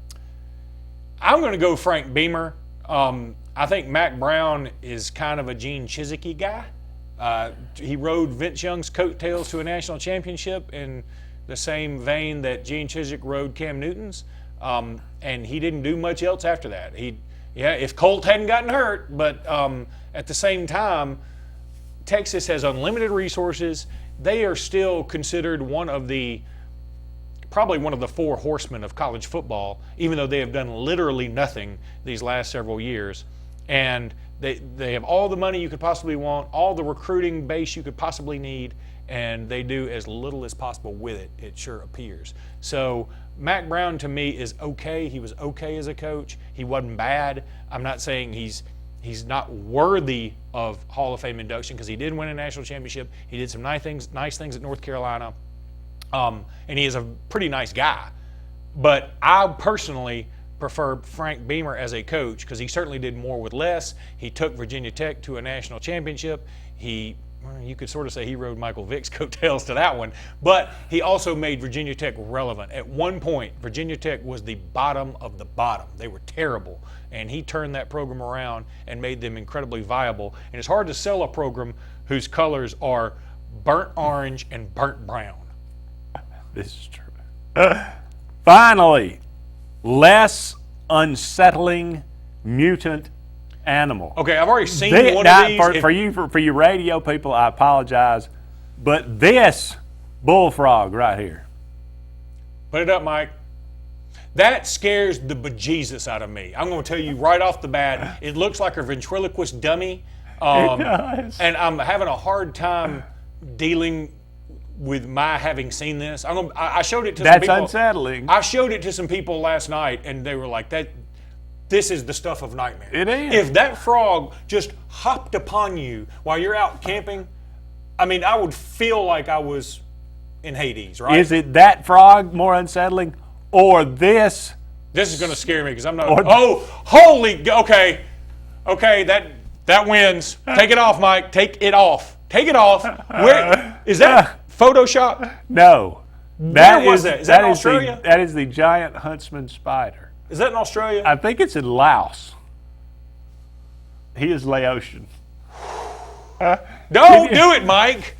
I'm going to go Frank Beamer. I think Mack Brown is kind of a Gene Chizik-y guy. He rode Vince Young's coattails to a national championship in the same vein that Gene Chizik rode Cam Newton's, and he didn't do much else after that. If Colt hadn't gotten hurt, but at the same time, Texas has unlimited resources. They are still considered probably one of the 4 horsemen of college football, even though they have done literally nothing these last several years. And they have all the money you could possibly want, all the recruiting base you could possibly need, and they do as little as possible with it, it sure appears. So Mack Brown to me is okay. He was okay as a coach. He wasn't bad. I'm not saying he's not worthy of Hall of Fame induction because he did win a national championship. He did some nice things at North Carolina, and he is a pretty nice guy. But I personally prefer Frank Beamer as a coach because he certainly did more with less. He took Virginia Tech to a national championship. You could sort of say he rode Michael Vick's coattails to that one, but he also made Virginia Tech relevant. At one point, Virginia Tech was the bottom of the bottom. They were terrible, and he turned that program around and made them incredibly viable. And it's hard to sell a program whose colors are burnt orange and burnt brown. This is true. Finally, less unsettling mutant animal. Okay, I've already seen one of these. For you radio people, I apologize, but this bullfrog right here. Put it up, Mike. That scares the bejesus out of me. I'm going to tell you right off the bat, it looks like a ventriloquist dummy. It does. And I'm having a hard time dealing with my having seen this. I showed it to some people. That's unsettling. I showed it to some people last night, and they were like, this is the stuff of nightmare. It is. If that frog just hopped upon you while you're out camping, I mean, I would feel like I was in Hades, right? Is it that frog more unsettling, or this? This is going to scare me because I'm not. Okay, that wins. Take it off, Mike. Take it off. Take it off. Where is that? Photoshop? No. Where was that? Is that in Australia? That is the giant huntsman spider. Is that in Australia? I think it's in Laos. He is Laotian. Don't do it, Mike.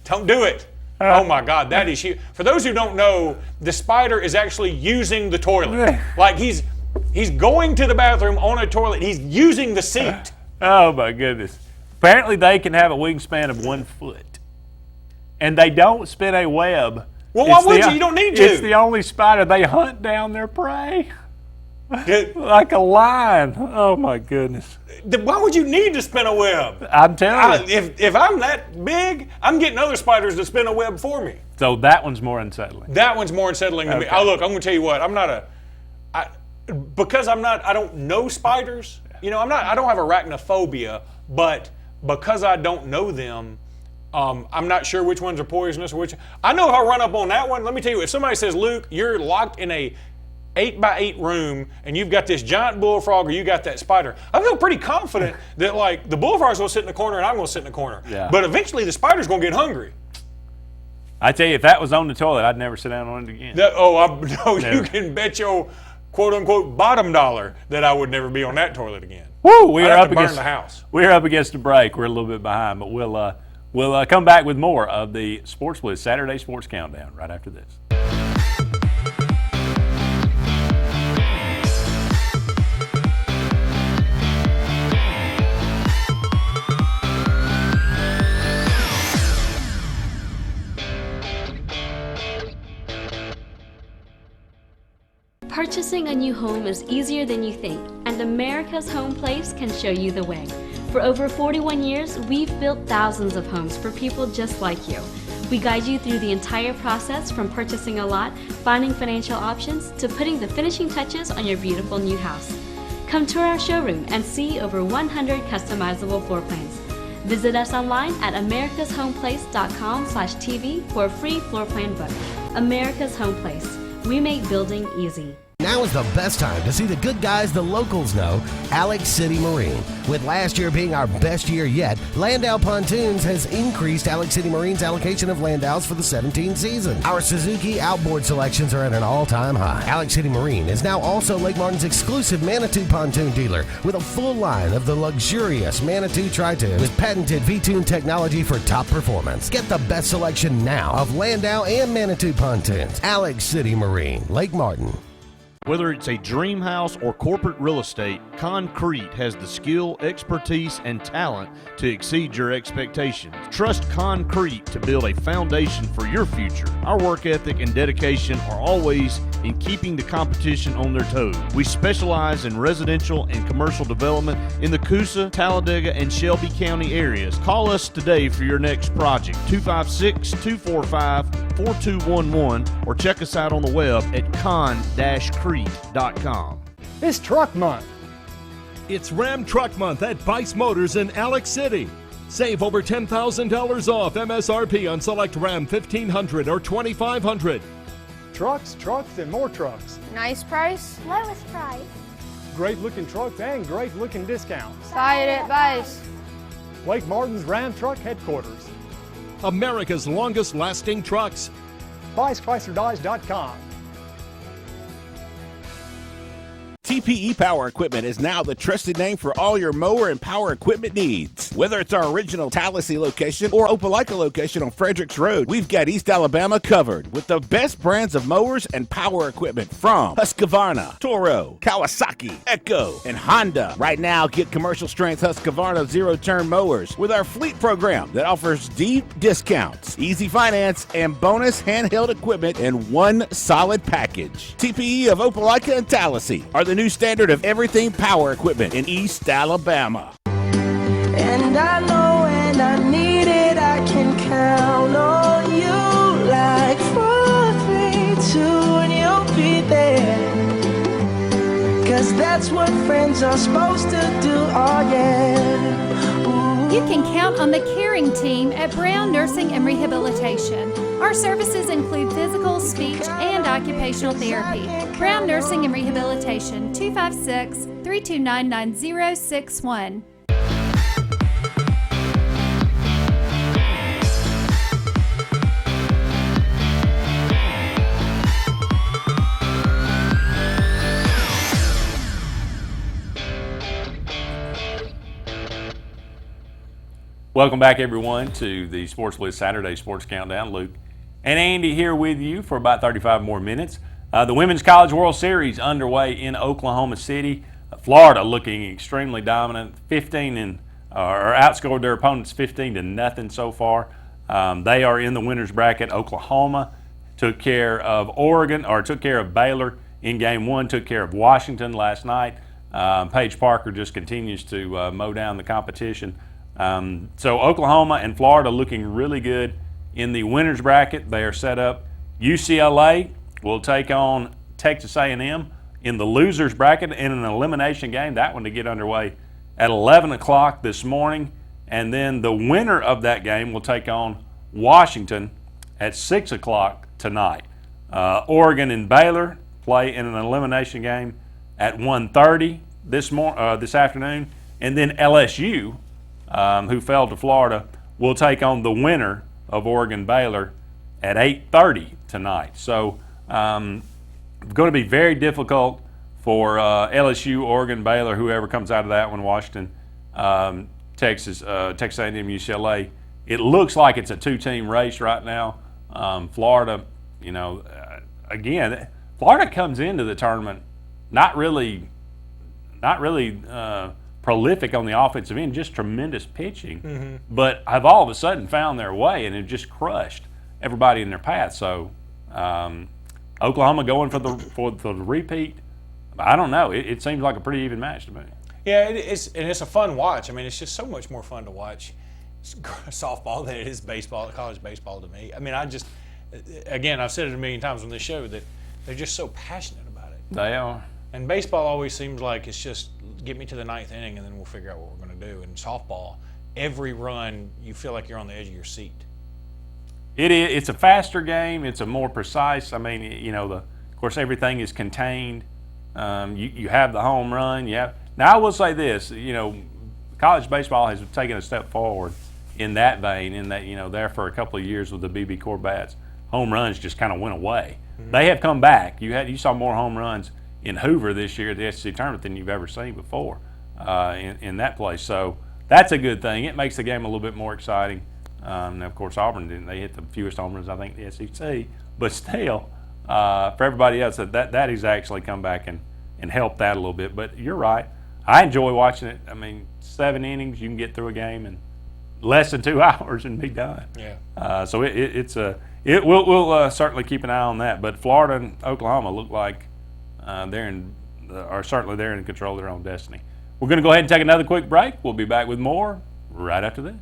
Don't do it. Oh my God, that is huge. For those who don't know, the spider is actually using the toilet. Like he's going to the bathroom on a toilet. He's using the seat. Oh my goodness. Apparently they can have a wingspan of 1 foot. And they don't spin a web. Well, why would you? You don't need to. It's the only spider. They hunt down their prey. Like a lion. Oh my goodness. Why would you need to spin a web? I'm telling you. If I'm that big, I'm getting other spiders to spin a web for me. So that one's more unsettling. That one's more unsettling to me. Oh, look, I'm going to tell you what. Because I don't know spiders. You know, I don't have arachnophobia, but because I don't know them, I'm not sure which ones are poisonous or which. I know if I run up on that one, let me tell you, if somebody says, Luke, you're locked in a 8x8 room and you've got this giant bullfrog or you got that spider, I feel pretty confident that like the bullfrog's going to sit in the corner and I'm going to sit in the corner. Yeah. But eventually the spider's going to get hungry. I tell you, if that was on the toilet, I'd never sit down on it again. You can bet your quote-unquote bottom dollar that I would never be on that toilet again. Woo! We are up against the house. We're up against a break. We're a little bit behind, but we'll come back with more of the Sports Blitz Saturday Sports Countdown right after this. Purchasing a new home is easier than you think, and America's Home Place can show you the way. For over 41 years, we've built thousands of homes for people just like you. We guide you through the entire process from purchasing a lot, finding financial options, to putting the finishing touches on your beautiful new house. Come tour our showroom and see over 100 customizable floor plans. Visit us online at americashomeplace.com/TV for a free floor plan book. America's Home Place. We make building easy. Now is the best time to see the good guys the locals know, Alex City Marine. With last year being our best year yet, Landau Pontoons has increased Alex City Marine's allocation of Landaus for the 17 season. Our Suzuki outboard selections are at an all-time high. Alex City Marine is now also Lake Martin's exclusive Manitou pontoon dealer with a full line of the luxurious Manitou Tri-Tune with patented V-Tune technology for top performance. Get the best selection now of Landau and Manitou pontoons. Alex City Marine, Lake Martin. Whether it's a dream house or corporate real estate, Concrete has the skill, expertise, and talent to exceed your expectations. Trust Concrete to build a foundation for your future. Our work ethic and dedication are always in keeping the competition on their toes. We specialize in residential and commercial development in the Coosa, Talladega, and Shelby County areas. Call us today for your next project, 256-245-4211, or check us out on the web at con-crete.com. It's Truck Month. It's Ram Truck Month at Bice Motors in Alex City. Save over $10,000 off MSRP on select Ram 1500 or 2500. Trucks, and more trucks. Nice price. Lowest price. Great looking trucks and great looking discounts. Buy it at Bice. Lake Martin's Ram Truck Headquarters. America's longest lasting trucks. BiceChryslerDodge.com. TPE Power Equipment is now the trusted name for all your mower and power equipment needs. Whether it's our original Tallahassee location or Opelika location on Fredericks Road, we've got East Alabama covered with the best brands of mowers and power equipment from Husqvarna, Toro, Kawasaki, Echo, and Honda. Right now, get commercial strength Husqvarna zero-turn mowers with our fleet program that offers deep discounts, easy finance, and bonus handheld equipment in one solid package. TPE of Opelika and Tallahassee are the new standard of everything power equipment in East Alabama. And I know when I need it, I can count on you. Like 4, 3, 2, and you'll be there. 'Cause that's what friends are supposed to do, oh yeah. Ooh. You can count on the caring team at Brown Nursing and Rehabilitation. Our services include physical, speech, and occupational therapy. Brown Nursing and Rehabilitation, 256-329-9061. Welcome back, everyone, to the Sports Blitz Saturday Sports Countdown. Luke and Andy here with you for about 35 more minutes. The Women's College World Series underway in Oklahoma City. Florida looking extremely dominant, outscored their opponents 15-0 so far. They are in the winners bracket. Oklahoma took care of Baylor in game one, took care of Washington last night. Paige Parker just continues to mow down the competition. So Oklahoma and Florida looking really good in the winners bracket. They are set up. UCLA will take on Texas A&M in the losers bracket in an elimination game. That one to get underway at 11 o'clock this morning. And then the winner of that game will take on Washington at 6 o'clock tonight. Oregon and Baylor play in an elimination game at 1:30 this afternoon. And then LSU, who fell to Florida, will take on the winner of Oregon-Baylor at 8:30 tonight. So going to be very difficult for LSU, Oregon-Baylor, whoever comes out of that one, Washington, Texas A&M, UCLA. It looks like it's a two-team race right now. Florida, again, Florida comes into the tournament not really prolific on the offensive end, just tremendous pitching, but have all of a sudden found their way and have just crushed everybody in their path. So Oklahoma going for the repeat. I don't know. It seems like a pretty even match to me. Yeah, it's a fun watch. I mean, it's just so much more fun to watch softball than it is baseball, college baseball to me. I mean, again, I've said it a million times on this show that they're just so passionate about it. They are. And baseball always seems like it's just get me to the ninth inning and then we'll figure out what we're going to do. And softball, every run, you feel like you're on the edge of your seat. It's a faster game. It's a more precise. I mean, of course, everything is contained. You have the home run. Now, I will say this. College baseball has taken a step forward in that vein. In that, there for a couple of years with the BB Corbats, home runs just kind of went away. Mm-hmm. They have come back. You saw more home runs in Hoover this year at the SEC tournament than you've ever seen before in that place. So that's a good thing. It makes the game a little bit more exciting. And of course, Auburn they hit the fewest home runs, I think, in the SEC. But still, for everybody else, that has actually come back and helped that a little bit. But you're right. I enjoy watching it. I mean, 7 innings, you can get through a game in less than 2 hours and be done. Yeah. So we'll certainly keep an eye on that. But Florida and Oklahoma look like are certainly they're in control of their own destiny. We're going to go ahead and take another quick break. We'll be back with more right after this.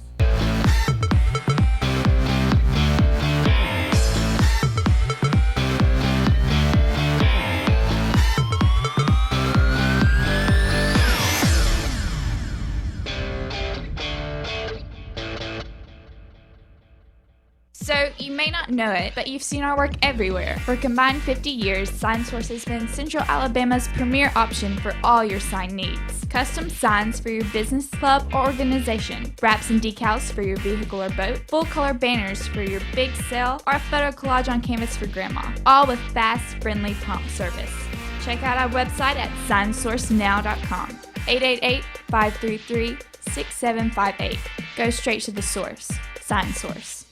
So, you may not know it, but you've seen our work everywhere. For a combined 50 years, Sign Source has been Central Alabama's premier option for all your sign needs. Custom signs for your business, club, or organization. Wraps and decals for your vehicle or boat. Full-color banners for your big sale, or a photo collage on canvas for grandma. All with fast, friendly, prompt service. Check out our website at signsourcenow.com. 888-533-6758. Go straight to the source. Sign Source.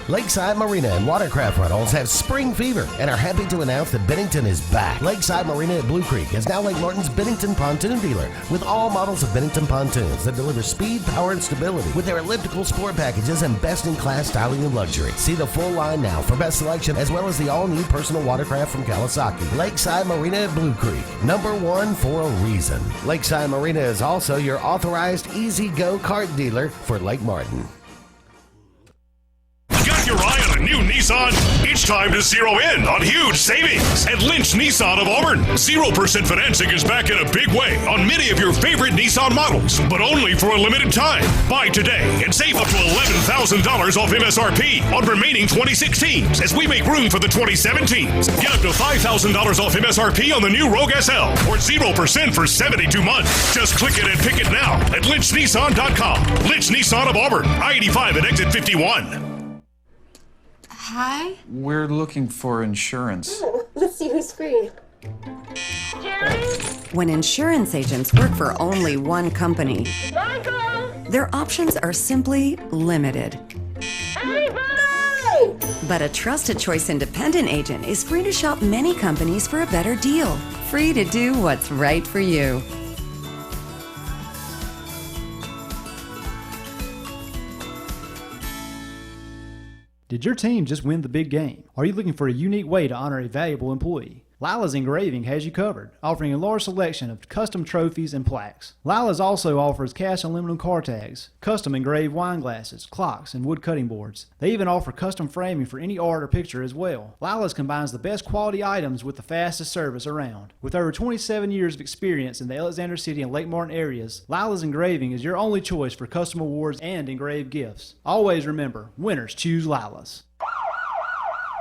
Lakeside Marina and Watercraft Rentals have spring fever and are happy to announce that Bennington is back. Lakeside Marina at Blue Creek is now Lake Martin's Bennington pontoon dealer with all models of Bennington pontoons that deliver speed, power, and stability with their elliptical sport packages and best-in-class styling and luxury. See the full line now for best selection as well as the all-new personal watercraft from Kawasaki. Lakeside Marina at Blue Creek, #1 for a reason. Lakeside Marina is also your authorized Easy Go kart dealer for Lake Martin. Got your eye on a new Nissan? It's time to zero in on huge savings at Lynch Nissan of Auburn. 0% financing is back in a big way on many of your favorite Nissan models, but only for a limited time. Buy today and save up to $11,000 off MSRP on remaining 2016s as we make room for the 2017s. Get up to $5,000 off MSRP on the new Rogue SL or 0% for 72 months. Just click it and pick it now at lynchnissan.com. Lynch Nissan of Auburn, I-85 at exit 51. Hi. We're looking for insurance. Let's see who's free. When insurance agents work for only one company, their options are simply limited. But a Trusted Choice independent agent is free to shop many companies for a better deal. Free to do what's right for you. Did your team just win the big game? Are you looking for a unique way to honor a valuable employee? Lila's Engraving has you covered, offering a large selection of custom trophies and plaques. Lila's also offers cash aluminum car tags, custom engraved wine glasses, clocks, and wood cutting boards. They even offer custom framing for any art or picture as well. Lila's combines the best quality items with the fastest service around. With over 27 years of experience in the Alexander City and Lake Martin areas, Lila's Engraving is your only choice for custom awards and engraved gifts. Always remember, winners choose Lila's.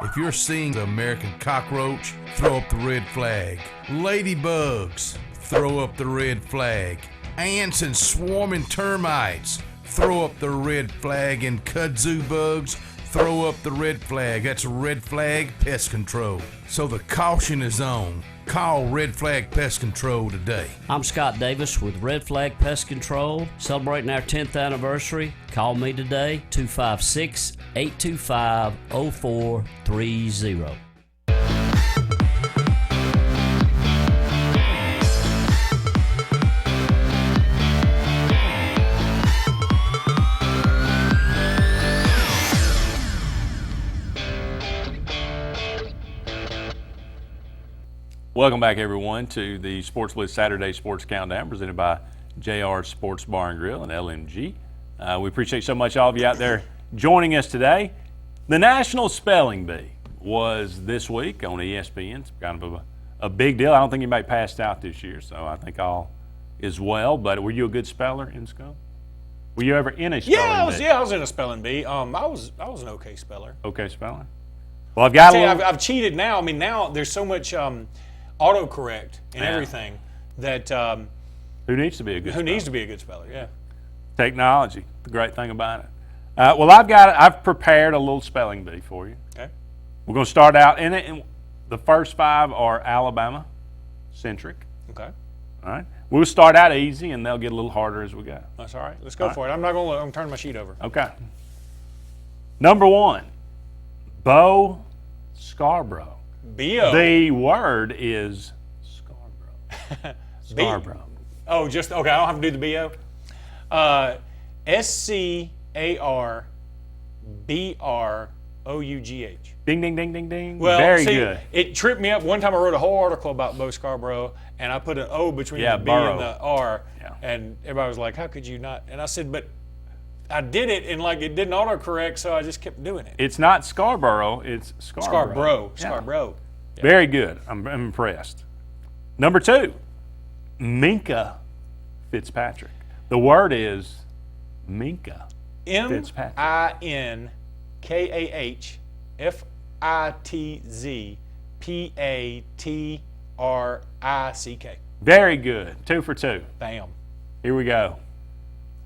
If you're seeing the American cockroach, throw up the red flag. Ladybugs, throw up the red flag. Ants and swarming termites, throw up the red flag. And kudzu bugs, throw up the red flag. That's Red Flag Pest Control. So the caution is on. Call Red Flag Pest Control today. I'm Scott Davis with Red Flag Pest Control, celebrating our 10th anniversary. Call me today, 256-825-0430. Welcome back, everyone, to the Sports Blitz Saturday Sports Countdown presented by JR Sports Bar and Grill and LMG. We appreciate so much all of you out there joining us today. The National Spelling Bee was this week on ESPN. It's kind of a big deal. I don't think anybody passed out this year, so I think all is well. But were you a good speller in school? Were you ever in a spelling bee? I was in a spelling bee. I was an okay speller. Okay speller. Well, I've got I've cheated now. I mean, now there's so much autocorrect and everything that who needs to be a good speller? Yeah, technology, the great thing about it. Well, I've prepared a little spelling bee for you. Okay, we're going to start out in it. The first 5 are Alabama centric. Okay, all right. We'll start out easy, and they'll get a little harder as we go. That's all right. Let's go for it. I'm going to turn my sheet over. Okay. Number 1, Bo Scarborough. B-O. The word is Scarborough. Scarborough. Oh, just, okay, I don't have to do the B-O. S-C-A-R-B-R-O-U-G-H. Ding, ding, ding, ding, ding. Well, very good. It tripped me up. One time I wrote a whole article about Bo Scarborough, and I put an O between the B and the R, and everybody was like, how could you not? And I said, but I did it, and like it didn't autocorrect, so I just kept doing it. It's not Scarborough, it's Scarborough. Scarborough. Yeah. Very good. I'm impressed. Number 2, Minka Fitzpatrick. The word is Minka Fitzpatrick. M-I-N-K-A-H-F-I-T-Z-P-A-T-R-I-C-K. Very good. 2 for 2. Bam. Here we go.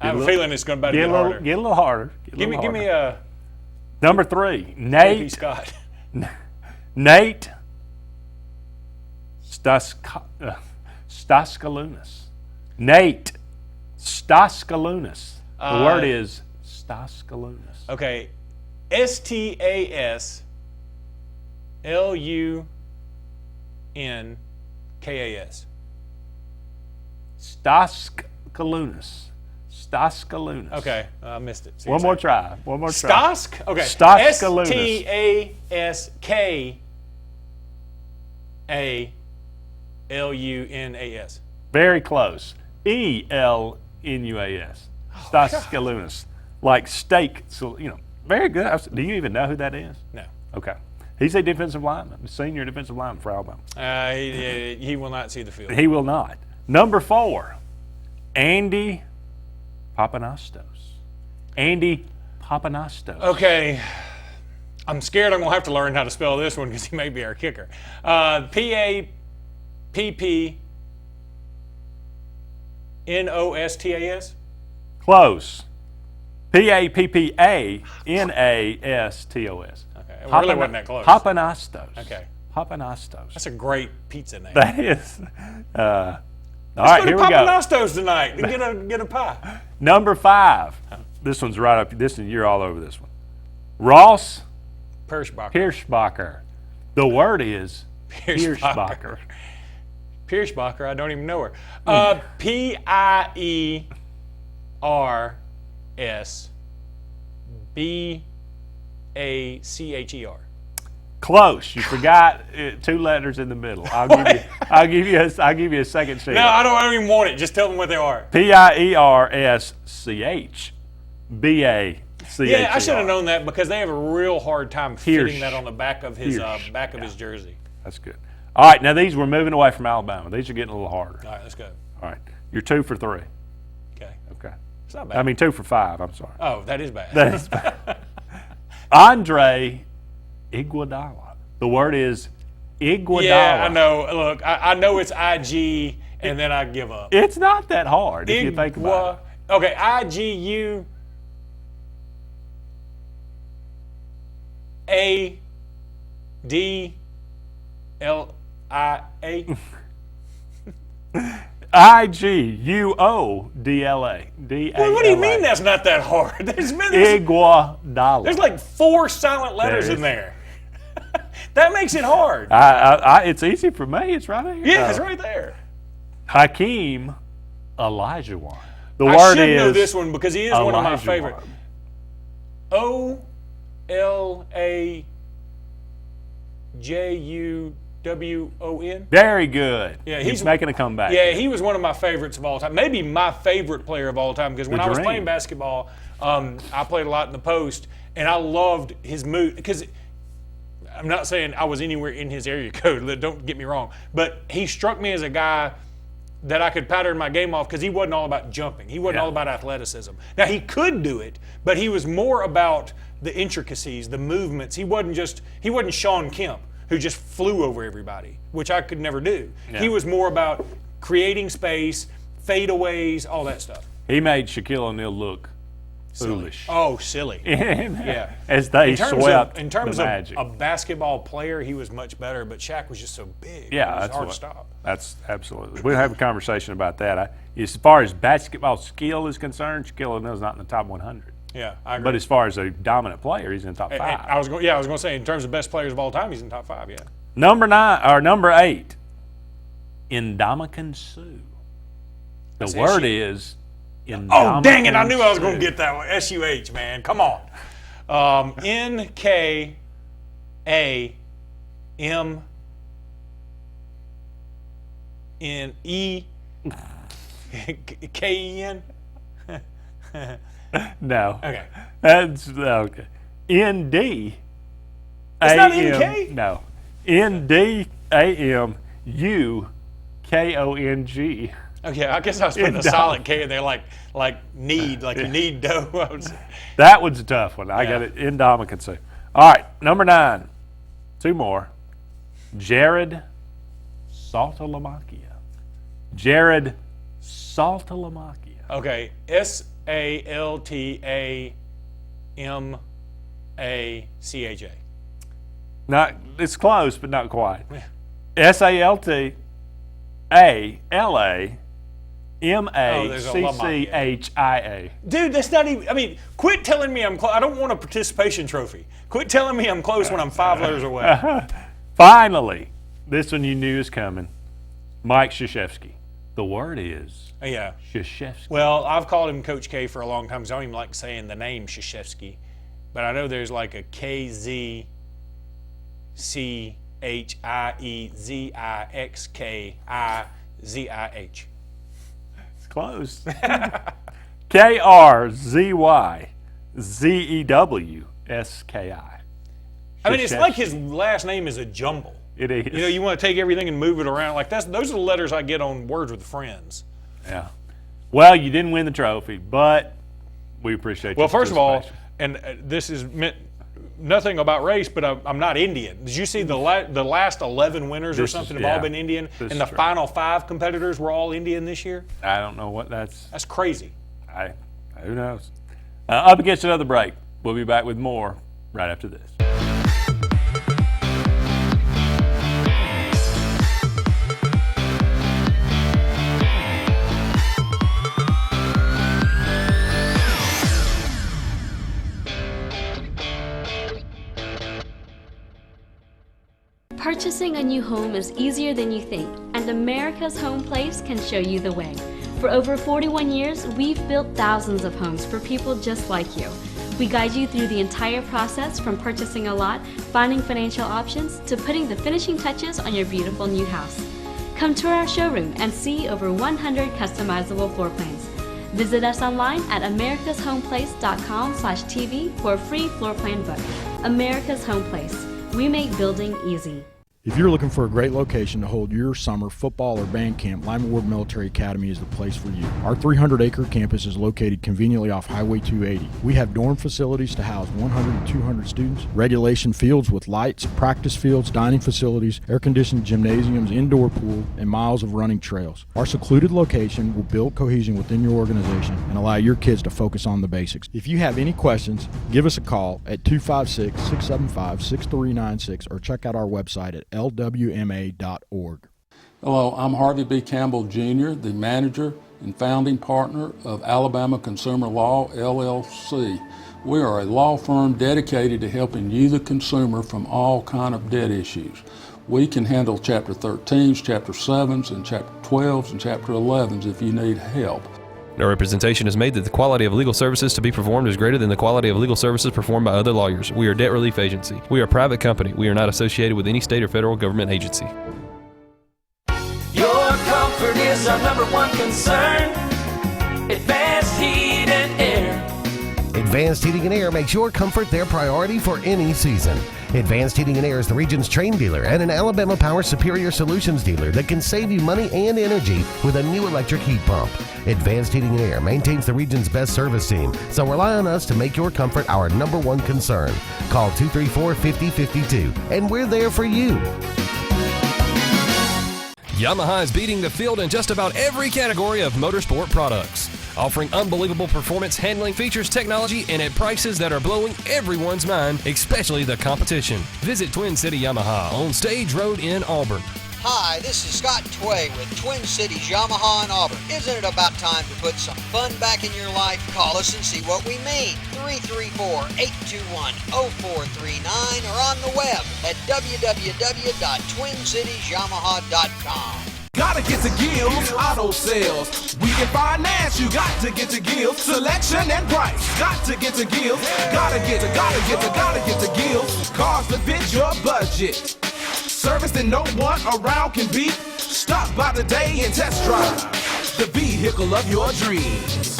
I have a feeling it's going to get harder. Get a little harder. Give me a number 3, Nate. Scott. Nate Staskalunas. Nate Staskalunas. The word is Staskalunas. Okay. STASLUNKAS. Staskalunas. Staskalunas. Okay, I missed it. One more try. Stask? Okay. Staskalunas. STASKALUNAS. Very close. ELNUAS. Staskalunas. Like steak. So, very good. Do you even know who that is? No. Okay. He's a defensive lineman, senior defensive lineman for Alabama. He will not see the field. He will not. Number 4, Andy Papanastos. Andy Papanastos. Okay. I'm scared I'm going to have to learn how to spell this one because he may be our kicker. PAPPNOSTAS? Close. PAPPANASTOS. Okay, it really wasn't that close. Papanastos. Okay. Papanastos. That's a great pizza name. That is. All Let's right, go here to we go. Papanastos tonight and get a pie. Number 5. This one's right up. You're all over this one. Ross Pierschbacher. The word is Pierschbacher. Pierschbacher, I don't even know her. PIERSBACHER. Close. You forgot 2 letters in the middle. I'll give you a second chance. No, I don't even want it. Just tell them what they are. PIERSCHBACHER. Yeah, I should have known that because they have a real hard time fitting that on the back of his his jersey. That's good. All right, now we're moving away from Alabama. These are getting a little harder. All right, let's go. All right, you're 2 for 3. Okay. It's not bad. I mean 2 for 5. I'm sorry. Oh, that is bad. That is bad. Andre Iguodala. The word is Iguodala. Yeah, I know. Look, I know it's IG, and then I give up. It's not that hard if you think about it. Okay, IGU. ADLIA. IGUODLA. Well, what do you mean that's not that hard? Iguodala. There's like 4 silent letters in there. That makes it hard. It's easy for me. It's right here. Yeah, it's right there. Hakeem Olajuwon. The I word should is know this one because he is one of my Olajuwon. favorite. OLAJUWON. Very good. Yeah, he's making a comeback. Yeah, he was one of my favorites of all time. Maybe my favorite player of all time because when I was playing basketball, I played a lot in the post, and I loved his move because I'm not saying I was anywhere in his area code. Don't get me wrong, but he struck me as a guy that I could pattern my game off because he wasn't all about jumping. He wasn't all about athleticism. Now, he could do it, but he was more about the intricacies, the movements. He wasn't Sean Kemp, who just flew over everybody, which I could never do. Yeah. He was more about creating space, fadeaways, all that stuff. He made Shaquille O'Neal look foolish. Oh, silly. Yeah. As they swept in terms the of Magic. A basketball player, he was much better, but Shaq was just so big. Yeah, it was that's hard to stop. That's absolutely. We'll have a conversation about that. As far as basketball skill is concerned, Shaquille O'Neal's not in the top 100. Yeah, I agree. But as far as a dominant player, he's in the top 5. I was going to say, in terms of best players of all time, he's in the top 5, yeah. Number 8, Ndamukong Suh. The word is Ndamukong. Oh, dang it, I knew I was going to get that one. SUH, man, come on. NKAM NEKEN. No. Okay. That's okay. ND. It's not NK? No. NDAMUKONG. Okay, I guess I was putting a solid K in there, like need, like you need dough. That one's a tough one. I got it. Ndamukong Suh. All right, number 9. 2 more. Jared Saltalamacchia. Jared Saltalamacchia. Okay, SALTAMACHA. Not, it's close, but not quite. SALTALAMACCHIA. Dude, that's not even. I mean, quit telling me I'm close. I don't want a participation trophy. Quit telling me I'm close when I'm 5 letters away. Finally, this one you knew is coming. Mike Krzyzewski. The word is Krzyzewski. Well, I've called him Coach K for a long time because I don't even like saying the name Krzyzewski. But I know there's like a KZCHIEZIXKIZIH. It's close. KRZYZEWSKI. I mean, it's like his last name is a jumble. It is. You know, you want to take everything and move it around. Like those are the letters I get on Words with Friends. Yeah. Well, you didn't win the trophy, but we appreciate your Well, first of all, participation. and this is meant nothing about race, but I'm not Indian. Did you see the last 11 winners or something have all been Indian, and the final 5 competitors were all Indian this year? I don't know what that's crazy. Who knows? Up against another break. We'll be back with more right after this. Purchasing a new home is easier than you think, and America's Home Place can show you the way. For over 41 years, we've built thousands of homes for people just like you. We guide you through the entire process from purchasing a lot, finding financial options, to putting the finishing touches on your beautiful new house. Come to our showroom and see over 100 customizable floor plans. Visit us online at americashomeplace.com/TV for a free floor plan book. America's Home Place. We make building easy. If you're looking for a great location to hold your summer football or band camp, Lima Ward Military Academy is the place for you. Our 300-acre campus is located conveniently off Highway 280. We have dorm facilities to house 100 and 200 students, regulation fields with lights, practice fields, dining facilities, air-conditioned gymnasiums, indoor pool, and miles of running trails. Our secluded location will build cohesion within your organization and allow your kids to focus on the basics. If you have any questions, give us a call at 256-675-6396 or check out our website at lwma.org. Hello, I'm Harvey B. Campbell Jr., the manager and founding partner of Alabama Consumer Law, LLC. We are a law firm dedicated to helping you, the consumer, from all kind of debt issues. We can handle Chapter 13s, Chapter 7s, and Chapter 12s, and Chapter 11s if you need help. No representation is made that the quality of legal services to be performed is greater than the quality of legal services performed by other lawyers. We are a debt relief agency. We are a private company. We are not associated with any state or federal government agency. Your comfort is our #1 concern. Advanced Heat and Air. Advanced Heating and Air makes your comfort their priority for any season. Advanced Heating and Air is the region's Trane dealer and an Alabama Power Superior Solutions dealer that can save you money and energy with a new electric heat pump. Advanced Heating and Air maintains the region's best service team, so rely on us to make your comfort our #1 concern. Call 234-5052, and we're there for you. Yamaha is beating the field in just about every category of motorsport products, offering unbelievable performance, handling, features, technology, and at prices that are blowing everyone's mind, especially the competition. Visit Twin City Yamaha on Stage Road in Auburn. Hi, this is Scott Tway with Twin Cities Yamaha in Auburn. Isn't it about time to put some fun back in your life? Call us and see what we mean. 334-821-0439 or on the web at www.twincitiesyamaha.com. Gotta get to Gills Auto Sales. We can finance, you got to get to Gills. Selection and price, got to get to Gills. Gotta get to Gills. Cars that fit your budget. Service that no one around can beat. Stop by today and test drive the vehicle of your dreams.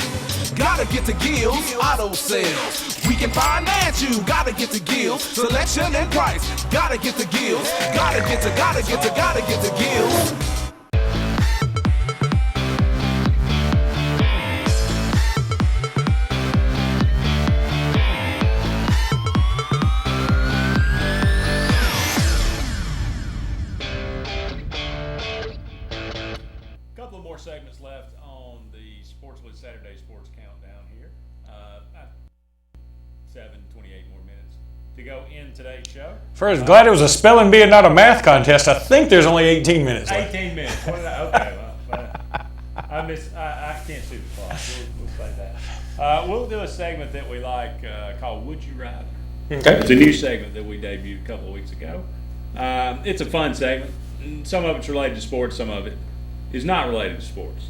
Gotta get to Gills Auto Sales. We can finance you. Gotta get to Gills. Selection and price. Gotta get to Gills. Gotta get to Gills. Segments left on the Sports with Saturday Sports Countdown here. 28 more minutes to go in today's show. First, glad it was a spelling bee and not a math contest. I think there's only 18 minutes left. 18 minutes. What did okay, well, I can't see the clock. We'll say that. We'll do a segment that we like called Would You Rather. Okay. It's a new segment that we debuted a couple of weeks ago. It's a fun segment. Some of it's related to sports, some of it is not related to sports.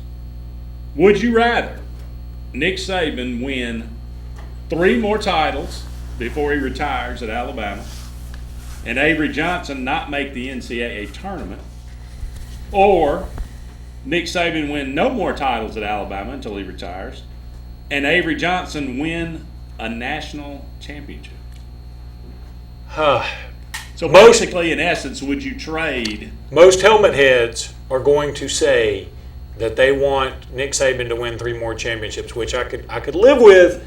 Would you rather Nick Saban win 3 more titles before he retires at Alabama and Avery Johnson not make the NCAA tournament, or Nick Saban win no more titles at Alabama until he retires and Avery Johnson win a national championship? So basically, in essence, would you trade? Most helmet heads are going to say that they want Nick Saban to win 3 more championships, which I could live with,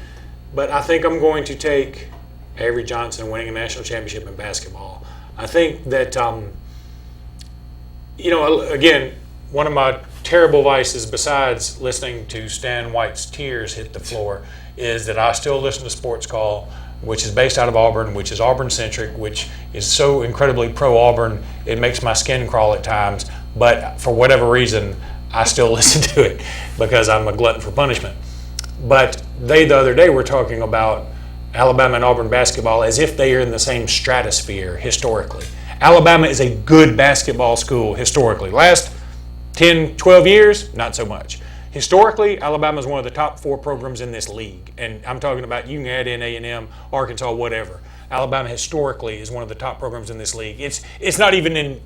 but I think I'm going to take Avery Johnson winning a national championship in basketball. I think that, again, one of my terrible vices, besides listening to Stan White's tears hit the floor, is that I still listen to Sports Call, which is based out of Auburn, which is Auburn-centric, which is so incredibly pro-Auburn, it makes my skin crawl at times. But for whatever reason, I still listen to it because I'm a glutton for punishment. But they, the other day, were talking about Alabama and Auburn basketball as if they are in the same stratosphere historically. Alabama is a good basketball school historically. Last 10, 12 years, not so much. Historically, Alabama is one of the top 4 programs in this league. And I'm talking about, you can add in A&M, Arkansas, whatever. Alabama historically is one of the top programs in this league. It's not even in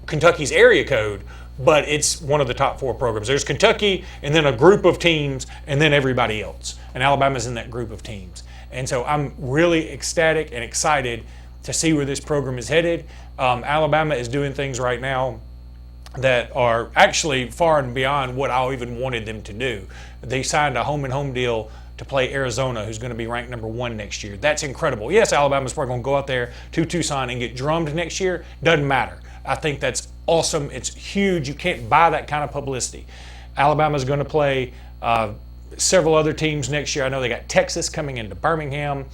Kentucky's area code, but it's one of the top 4 programs. There's Kentucky and then a group of teams and then everybody else. And Alabama's in that group of teams. And so I'm really ecstatic and excited to see where this program is headed. Alabama is doing things right now that are actually far and beyond what I even wanted them to do. They signed a home-and-home deal to play Arizona, who's going to be ranked number 1 next year. That's incredible. Yes, Alabama's probably going to go out there to Tucson and get drummed next year. Doesn't matter. I think that's awesome. It's huge. You can't buy that kind of publicity. Alabama's going to play several other teams next year. I know they got Texas coming into Birmingham.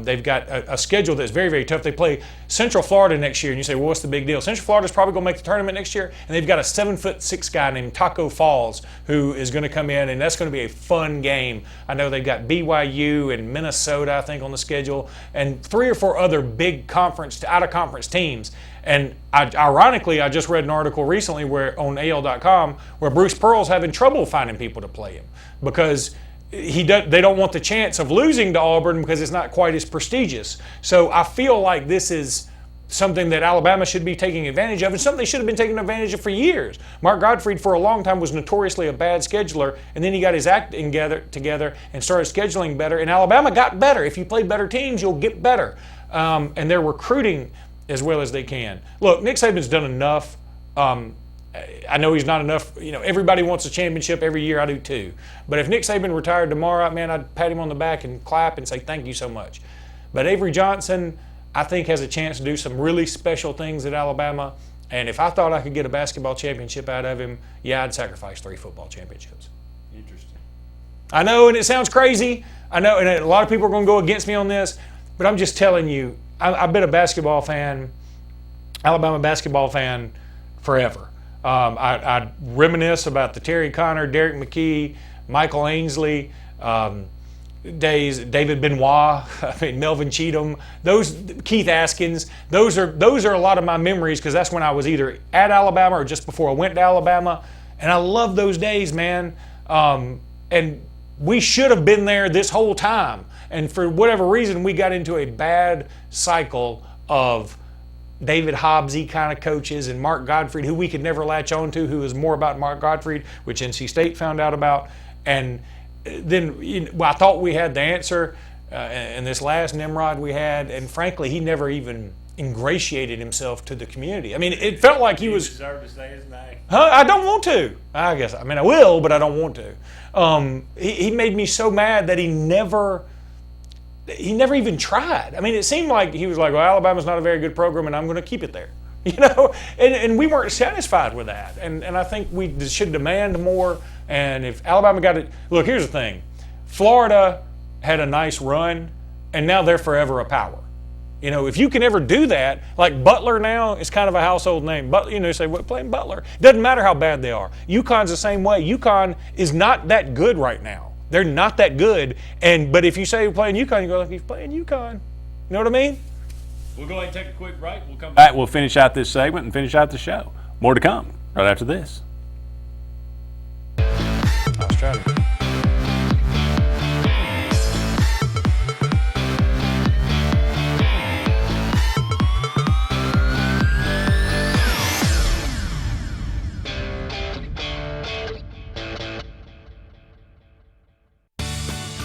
They've got a schedule that's very, very tough. They play Central Florida next year, and you say, well, what's the big deal? Central Florida's probably going to make the tournament next year, and they've got a 7'6" guy named Taco Falls who is going to come in, and that's going to be a fun game. I know they've got BYU and Minnesota, I think, on the schedule, and 3 or 4 other big out-of-conference teams. And ironically, I just read an article recently on AL.com where Bruce Pearl's having trouble finding people to play him because they don't want the chance of losing to Auburn because it's not quite as prestigious. So I feel like this is something that Alabama should be taking advantage of and something they should have been taking advantage of for years. Mark Gottfried for a long time was notoriously a bad scheduler, and then he got his act together and started scheduling better, and Alabama got better. If you play better teams, you'll get better. And they're recruiting as well as they can. Look, Nick Saban's done enough. I know he's not enough. Everybody wants a championship every year. I do too. But if Nick Saban retired tomorrow, man, I'd pat him on the back and clap and say thank you so much. But Avery Johnson, I think, has a chance to do some really special things at Alabama. And if I thought I could get a basketball championship out of him, yeah, I'd sacrifice 3 football championships. Interesting. I know, and it sounds crazy. I know, and a lot of people are going to go against me on this. But I'm just telling you, I've been a basketball fan, Alabama basketball fan, forever. I reminisce about the Terry Connor, Derek McKee, Michael Ainsley days, David Benoit, Melvin Cheatham, Keith Askins. Those are a lot of my memories because that's when I was either at Alabama or just before I went to Alabama, and I love those days, man. And we should have been there this whole time, and for whatever reason, we got into a bad cycle of David Hobbsy kind of coaches and Mark Gottfried, who we could never latch on to, who was more about Mark Gottfried, which NC State found out about. And then I thought we had the answer in this last Nimrod we had, and frankly, he never even ingratiated himself to the community. I mean, it felt like he was... deserve to say his name. I don't want to. I guess. I mean, I will, but I don't want to. He made me so mad that he never even tried. I mean, it seemed like he was like, well, Alabama's not a very good program, and I'm going to keep it there. And we weren't satisfied with that. And I think we should demand more. And if Alabama got it, look, here's the thing. Florida had a nice run, and now they're forever a power. You know, if you can ever do that, like Butler now is kind of a household name. But you know, you say, well, playing Butler. Doesn't matter how bad they are. UConn's the same way. UConn is not that good right now. They're not that good. But if you say you're playing UConn, you go, like, he's playing UConn. You know what I mean? We'll go ahead and take a quick break. We'll come back. We'll finish out this segment and finish out the show. More to come right after this. I was trying to.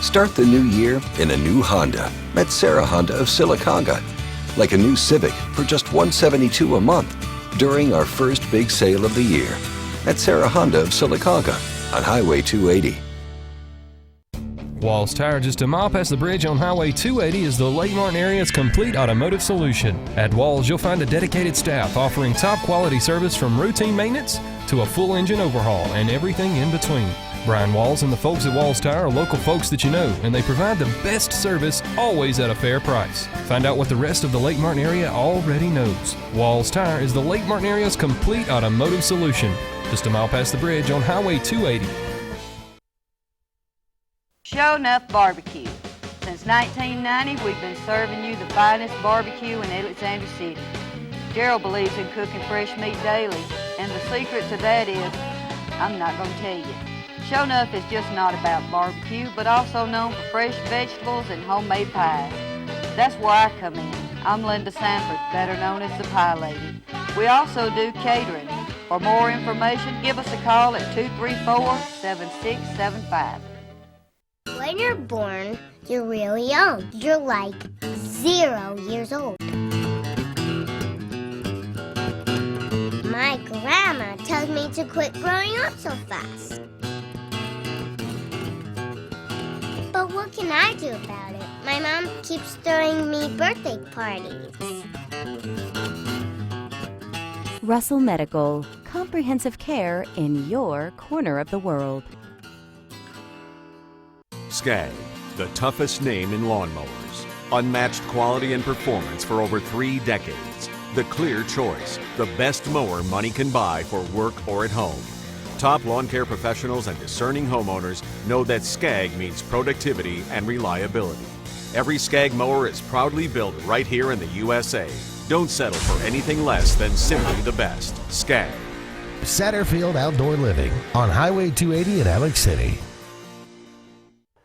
Start the new year in a new Honda at Sarah Honda of Sylacauga. Like a new Civic for just $172 a month during our first big sale of the year at Sarah Honda of Sylacauga on Highway 280. Walls Tire, just a mile past the bridge on Highway 280, is the Lake Martin area's complete automotive solution. At Walls, you'll find a dedicated staff offering top quality service from routine maintenance to a full engine overhaul and everything in between. Brian Walls and the folks at Walls Tire are local folks that you know, and they provide the best service always at a fair price. Find out what the rest of the Lake Martin area already knows. Walls Tire is the Lake Martin area's complete automotive solution. Just a mile past the bridge on Highway 280. Show Enough Barbecue. Since 1990, we've been serving you the finest barbecue in Alexander City. Gerald believes in cooking fresh meat daily, and the secret to that is, I'm not going to tell you. Show Enough is just not about barbecue, but also known for fresh vegetables and homemade pies. That's where I come in. I'm Linda Sanford, better known as the Pie Lady. We also do catering. For more information, give us a call at 234-7675. When you're born, you're really young. You're like 0 years old. My grandma tells me to quit growing up so fast. But what can I do about it? My mom keeps throwing me birthday parties. Russell Medical, comprehensive care in your corner of the world. Skag, the toughest name in lawnmowers. Unmatched quality and performance for over 3 decades. The clear choice, the best mower money can buy for work or at home. Top lawn care professionals and discerning homeowners know that Skag means productivity and reliability. Every Skag mower is proudly built right here in the USA. Don't settle for anything less than simply the best. Skag. Satterfield Outdoor Living on Highway 280 in Alex City.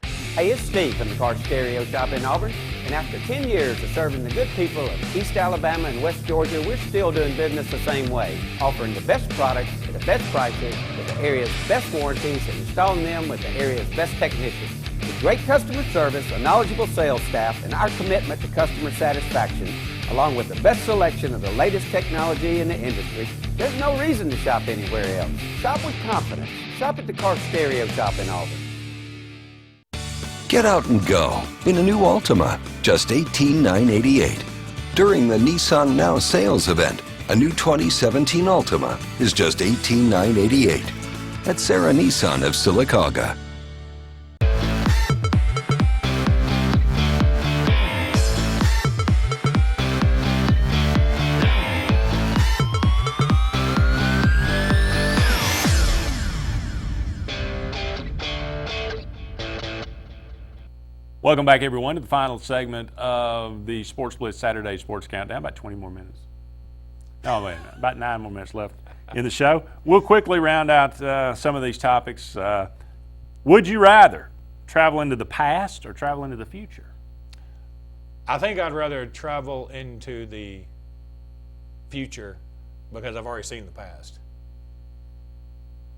Hey, it's Steve from the Car Stereo Shop in Auburn, and after 10 years of serving the good people of East Alabama and West Georgia, we're still doing business the same way, offering the best products at the best prices with the area's best warranties and installing them with the area's best technicians. With great customer service, a knowledgeable sales staff, and our commitment to customer satisfaction, along with the best selection of the latest technology in the industry, there's no reason to shop anywhere else. Shop with confidence. Shop at the Car Stereo Shop in Auburn. Get out and go in a new Altima, just $18,988. During the Nissan Now sales event, a new 2017 Altima is just $18,988 at Sarah Nissan of Sylacauga. Welcome back, everyone, to the final segment of the Sports Blitz Saturday Sports Countdown. About 20 more minutes. Oh, wait, about 9 more minutes left in the show. We'll quickly round out some of these topics. Would you rather travel into the past or travel into the future? I think I'd rather travel into the future because I've already seen the past.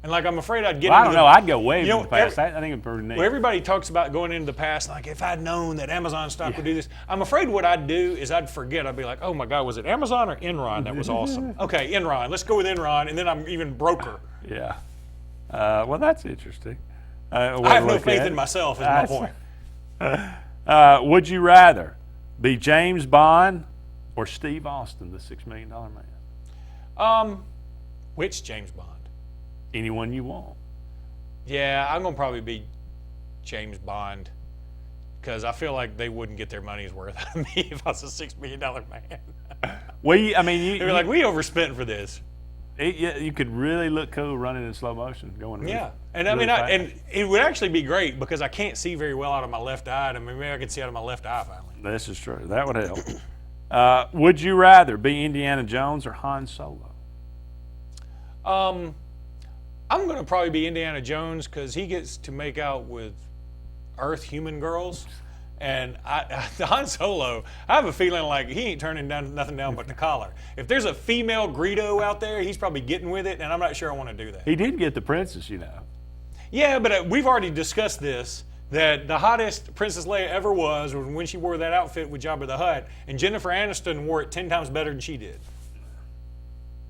And like, I'm afraid I'd get well, into I don't know. I'd go way into the past. I think it's pretty neat. Well, everybody talks about going into the past, like if I'd known that Amazon stock would do this. I'm afraid what I'd do is I'd forget. I'd be like, oh my God, was it Amazon or Enron? That was awesome. Okay, Enron. Let's go with Enron, and then I'm even broker. Yeah. Well, that's interesting. I have no faith in myself, is my point. Would you rather be James Bond or Steve Austin, the $6 Million Man? Which James Bond? Anyone you want. Yeah, I'm going to probably be James Bond because I feel like they wouldn't get their money's worth out of me if I was a $6 million man. They were like, we overspent for this. You could really look cool running in slow motion, going. Yeah, and really and it would actually be great because I can't see very well out of my left eye. I mean, maybe I can see out of my left eye finally. This is true. That would help. Would you rather be Indiana Jones or Han Solo? I'm going to probably be Indiana Jones because he gets to make out with Earth human girls. And Han Solo, I have a feeling like he ain't turning nothing down but the collar. If there's a female Greedo out there, he's probably getting with it, and I'm not sure I want to do that. He did get the princess, you know. Yeah, but we've already discussed this, that the hottest Princess Leia ever was when she wore that outfit with Jabba the Hutt, and Jennifer Aniston wore it 10 times better than she did.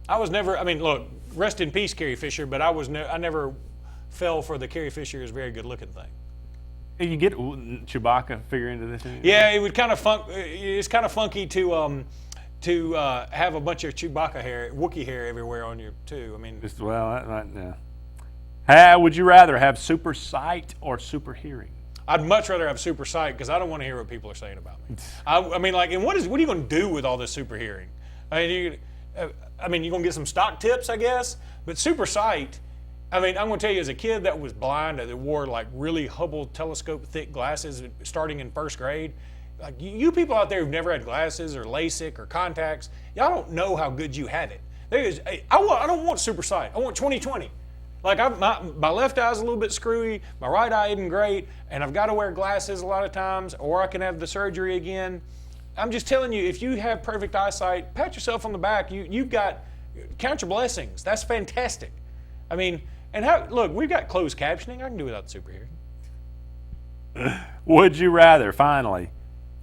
Look, rest in peace, Carrie Fisher, but I never fell for the Carrie Fisher is very good-looking thing. You get Chewbacca figure into this? Yeah, it would kind of it's kind of funky to have a bunch of Chewbacca hair, Wookiee hair everywhere on you too. I mean, would you rather have super sight or super hearing? I'd much rather have super sight because I don't want to hear what people are saying about me. And what are you going to do with all this super hearing? You're going to get some stock tips, I guess. But super sight. I'm going to tell you, as a kid that was blind, that wore like really Hubble telescope thick glasses starting in first grade, like you people out there who've never had glasses or LASIK or contacts, y'all don't know how good you have it. I don't want super sight. I want 20/20. Like my left eye's a little bit screwy, my right eye isn't great, and I've got to wear glasses a lot of times, or I can have the surgery again. I'm just telling you, if you have perfect eyesight, pat yourself on the back. Count your blessings. That's fantastic. Look, we've got closed captioning. I can do without the super hearing. Would you rather, finally,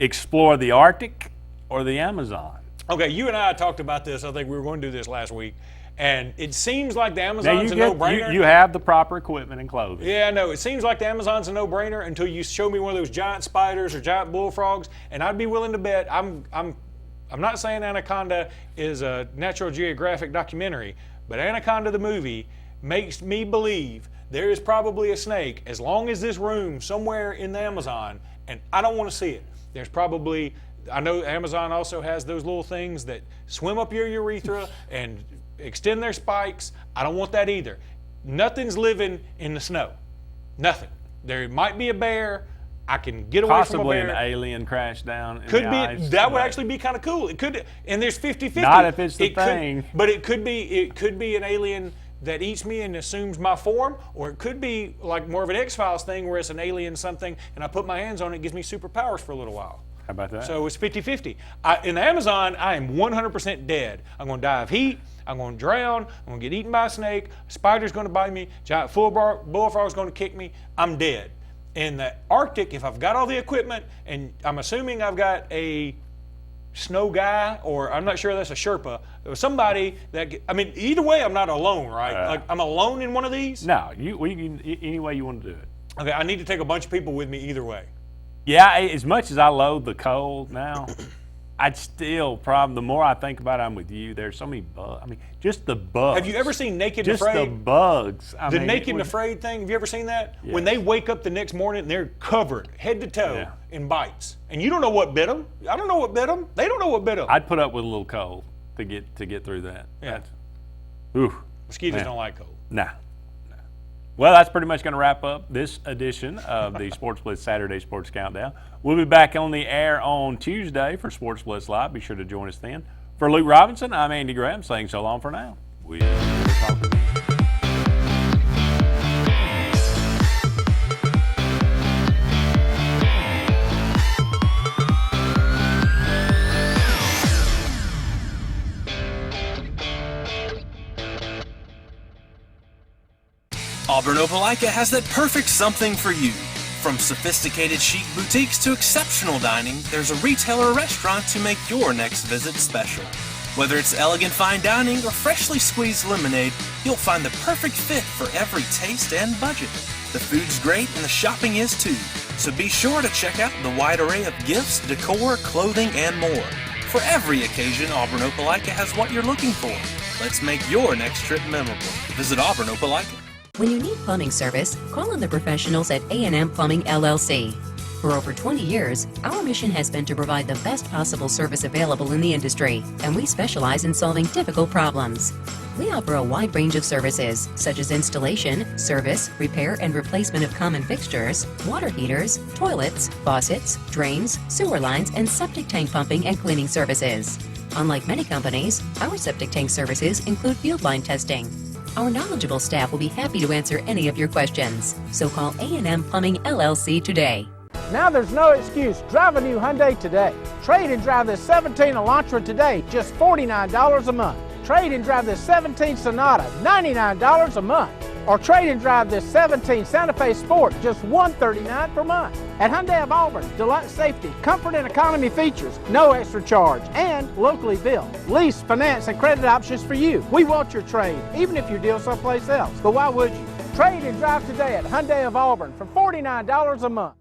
explore the Arctic or the Amazon? Okay, you and I talked about this. I think we were going to do this last week. And it seems like the Amazon's a no-brainer. You have the proper equipment and clothing. Yeah, I know. It seems like the Amazon's a no-brainer until you show me one of those giant spiders or giant bullfrogs, and I'd be willing to bet. I'm not saying Anaconda is a National Geographic documentary, but Anaconda the movie makes me believe there is probably a snake as long as this room somewhere in the Amazon, and I don't want to see it. There's probably, I know Amazon also has those little things that swim up your urethra and extend their spikes. I don't want that either. Nothing's living in the snow. Nothing. There might be a bear. I can get away from a bear. Possibly an alien crash down in could the be ice. That would actually be kind of cool. It could, and there's 50-50. Not if it's the thing. But it could be an alien that eats me and assumes my form, or it could be like more of an X-Files thing where it's an alien something and I put my hands on it, it gives me superpowers for a little while. How about that? So it's 50-50. In the Amazon, I am 100% dead. I'm going to die of heat. I'm going to drown. I'm going to get eaten by a snake. A spider's going to bite me. Giant bullfrog's going to kick me. I'm dead. In the Arctic, if I've got all the equipment, and I'm assuming I've got a snow guy, or I'm not sure that's a Sherpa, or somebody that, either way, I'm not alone, right? Like I'm alone in one of these? No, any way you want to do it. Okay, I need to take a bunch of people with me either way. Yeah, as much as I loathe the cold now, I'd still the more I think about it, I'm with you. There's so many bugs. Just the bugs. Have you ever seen Naked and Afraid? Just the bugs. The Naked and Afraid thing, have you ever seen that? Yes. When they wake up the next morning, they're covered head to toe in bites. And you don't know what bit them. I don't know what bit them. They don't know what bit them. I'd put up with a little cold to get through that. Yeah. Mosquitoes don't like cold. Nah. Well, that's pretty much going to wrap up this edition of the Sports Blitz Saturday Sports Countdown. We'll be back on the air on Tuesday for Sports Blitz Live. Be sure to join us then. For Luke Robinson, I'm Andy Graham saying so long for now. We'll talk to you. Auburn Opelika has that perfect something for you. From sophisticated chic boutiques to exceptional dining, there's a retailer or restaurant to make your next visit special. Whether it's elegant fine dining or freshly squeezed lemonade, you'll find the perfect fit for every taste and budget. The food's great and the shopping is too, so be sure to check out the wide array of gifts, decor, clothing, and more. For every occasion, Auburn Opelika has what you're looking for. Let's make your next trip memorable. Visit Auburn Opelika. When you need plumbing service, call on the professionals at A&M Plumbing LLC. For over 20 years, our mission has been to provide the best possible service available in the industry, and we specialize in solving difficult problems. We offer a wide range of services, such as installation, service, repair, and replacement of common fixtures, water heaters, toilets, faucets, drains, sewer lines, and septic tank pumping and cleaning services. Unlike many companies, our septic tank services include field line testing. Our knowledgeable staff will be happy to answer any of your questions. So call A&M Plumbing LLC today. Now there's no excuse. Drive a new Hyundai today. Trade and drive this 17 Elantra today, just $49 a month. Trade and drive this 17 Sonata, $99 a month. Or trade and drive this 17 Santa Fe Sport, just $139 per month. At Hyundai of Auburn, deluxe safety, comfort and economy features, no extra charge, and locally built. Lease, finance, and credit options for you. We want your trade, even if you deal someplace else. But why would you? Trade and drive today at Hyundai of Auburn for $49 a month.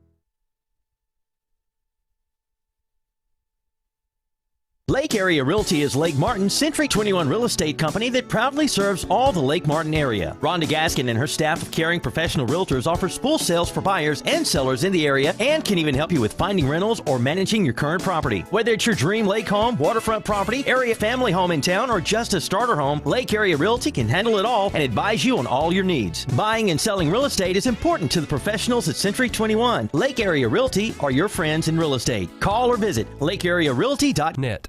Lake Area Realty is Lake Martin's Century 21 real estate company that proudly serves all the Lake Martin area. Rhonda Gaskin and her staff of caring professional realtors offer full sales for buyers and sellers in the area and can even help you with finding rentals or managing your current property. Whether it's your dream lake home, waterfront property, area family home in town, or just a starter home, Lake Area Realty can handle it all and advise you on all your needs. Buying and selling real estate is important to the professionals at Century 21. Lake Area Realty are your friends in real estate. Call or visit lakearearealty.net.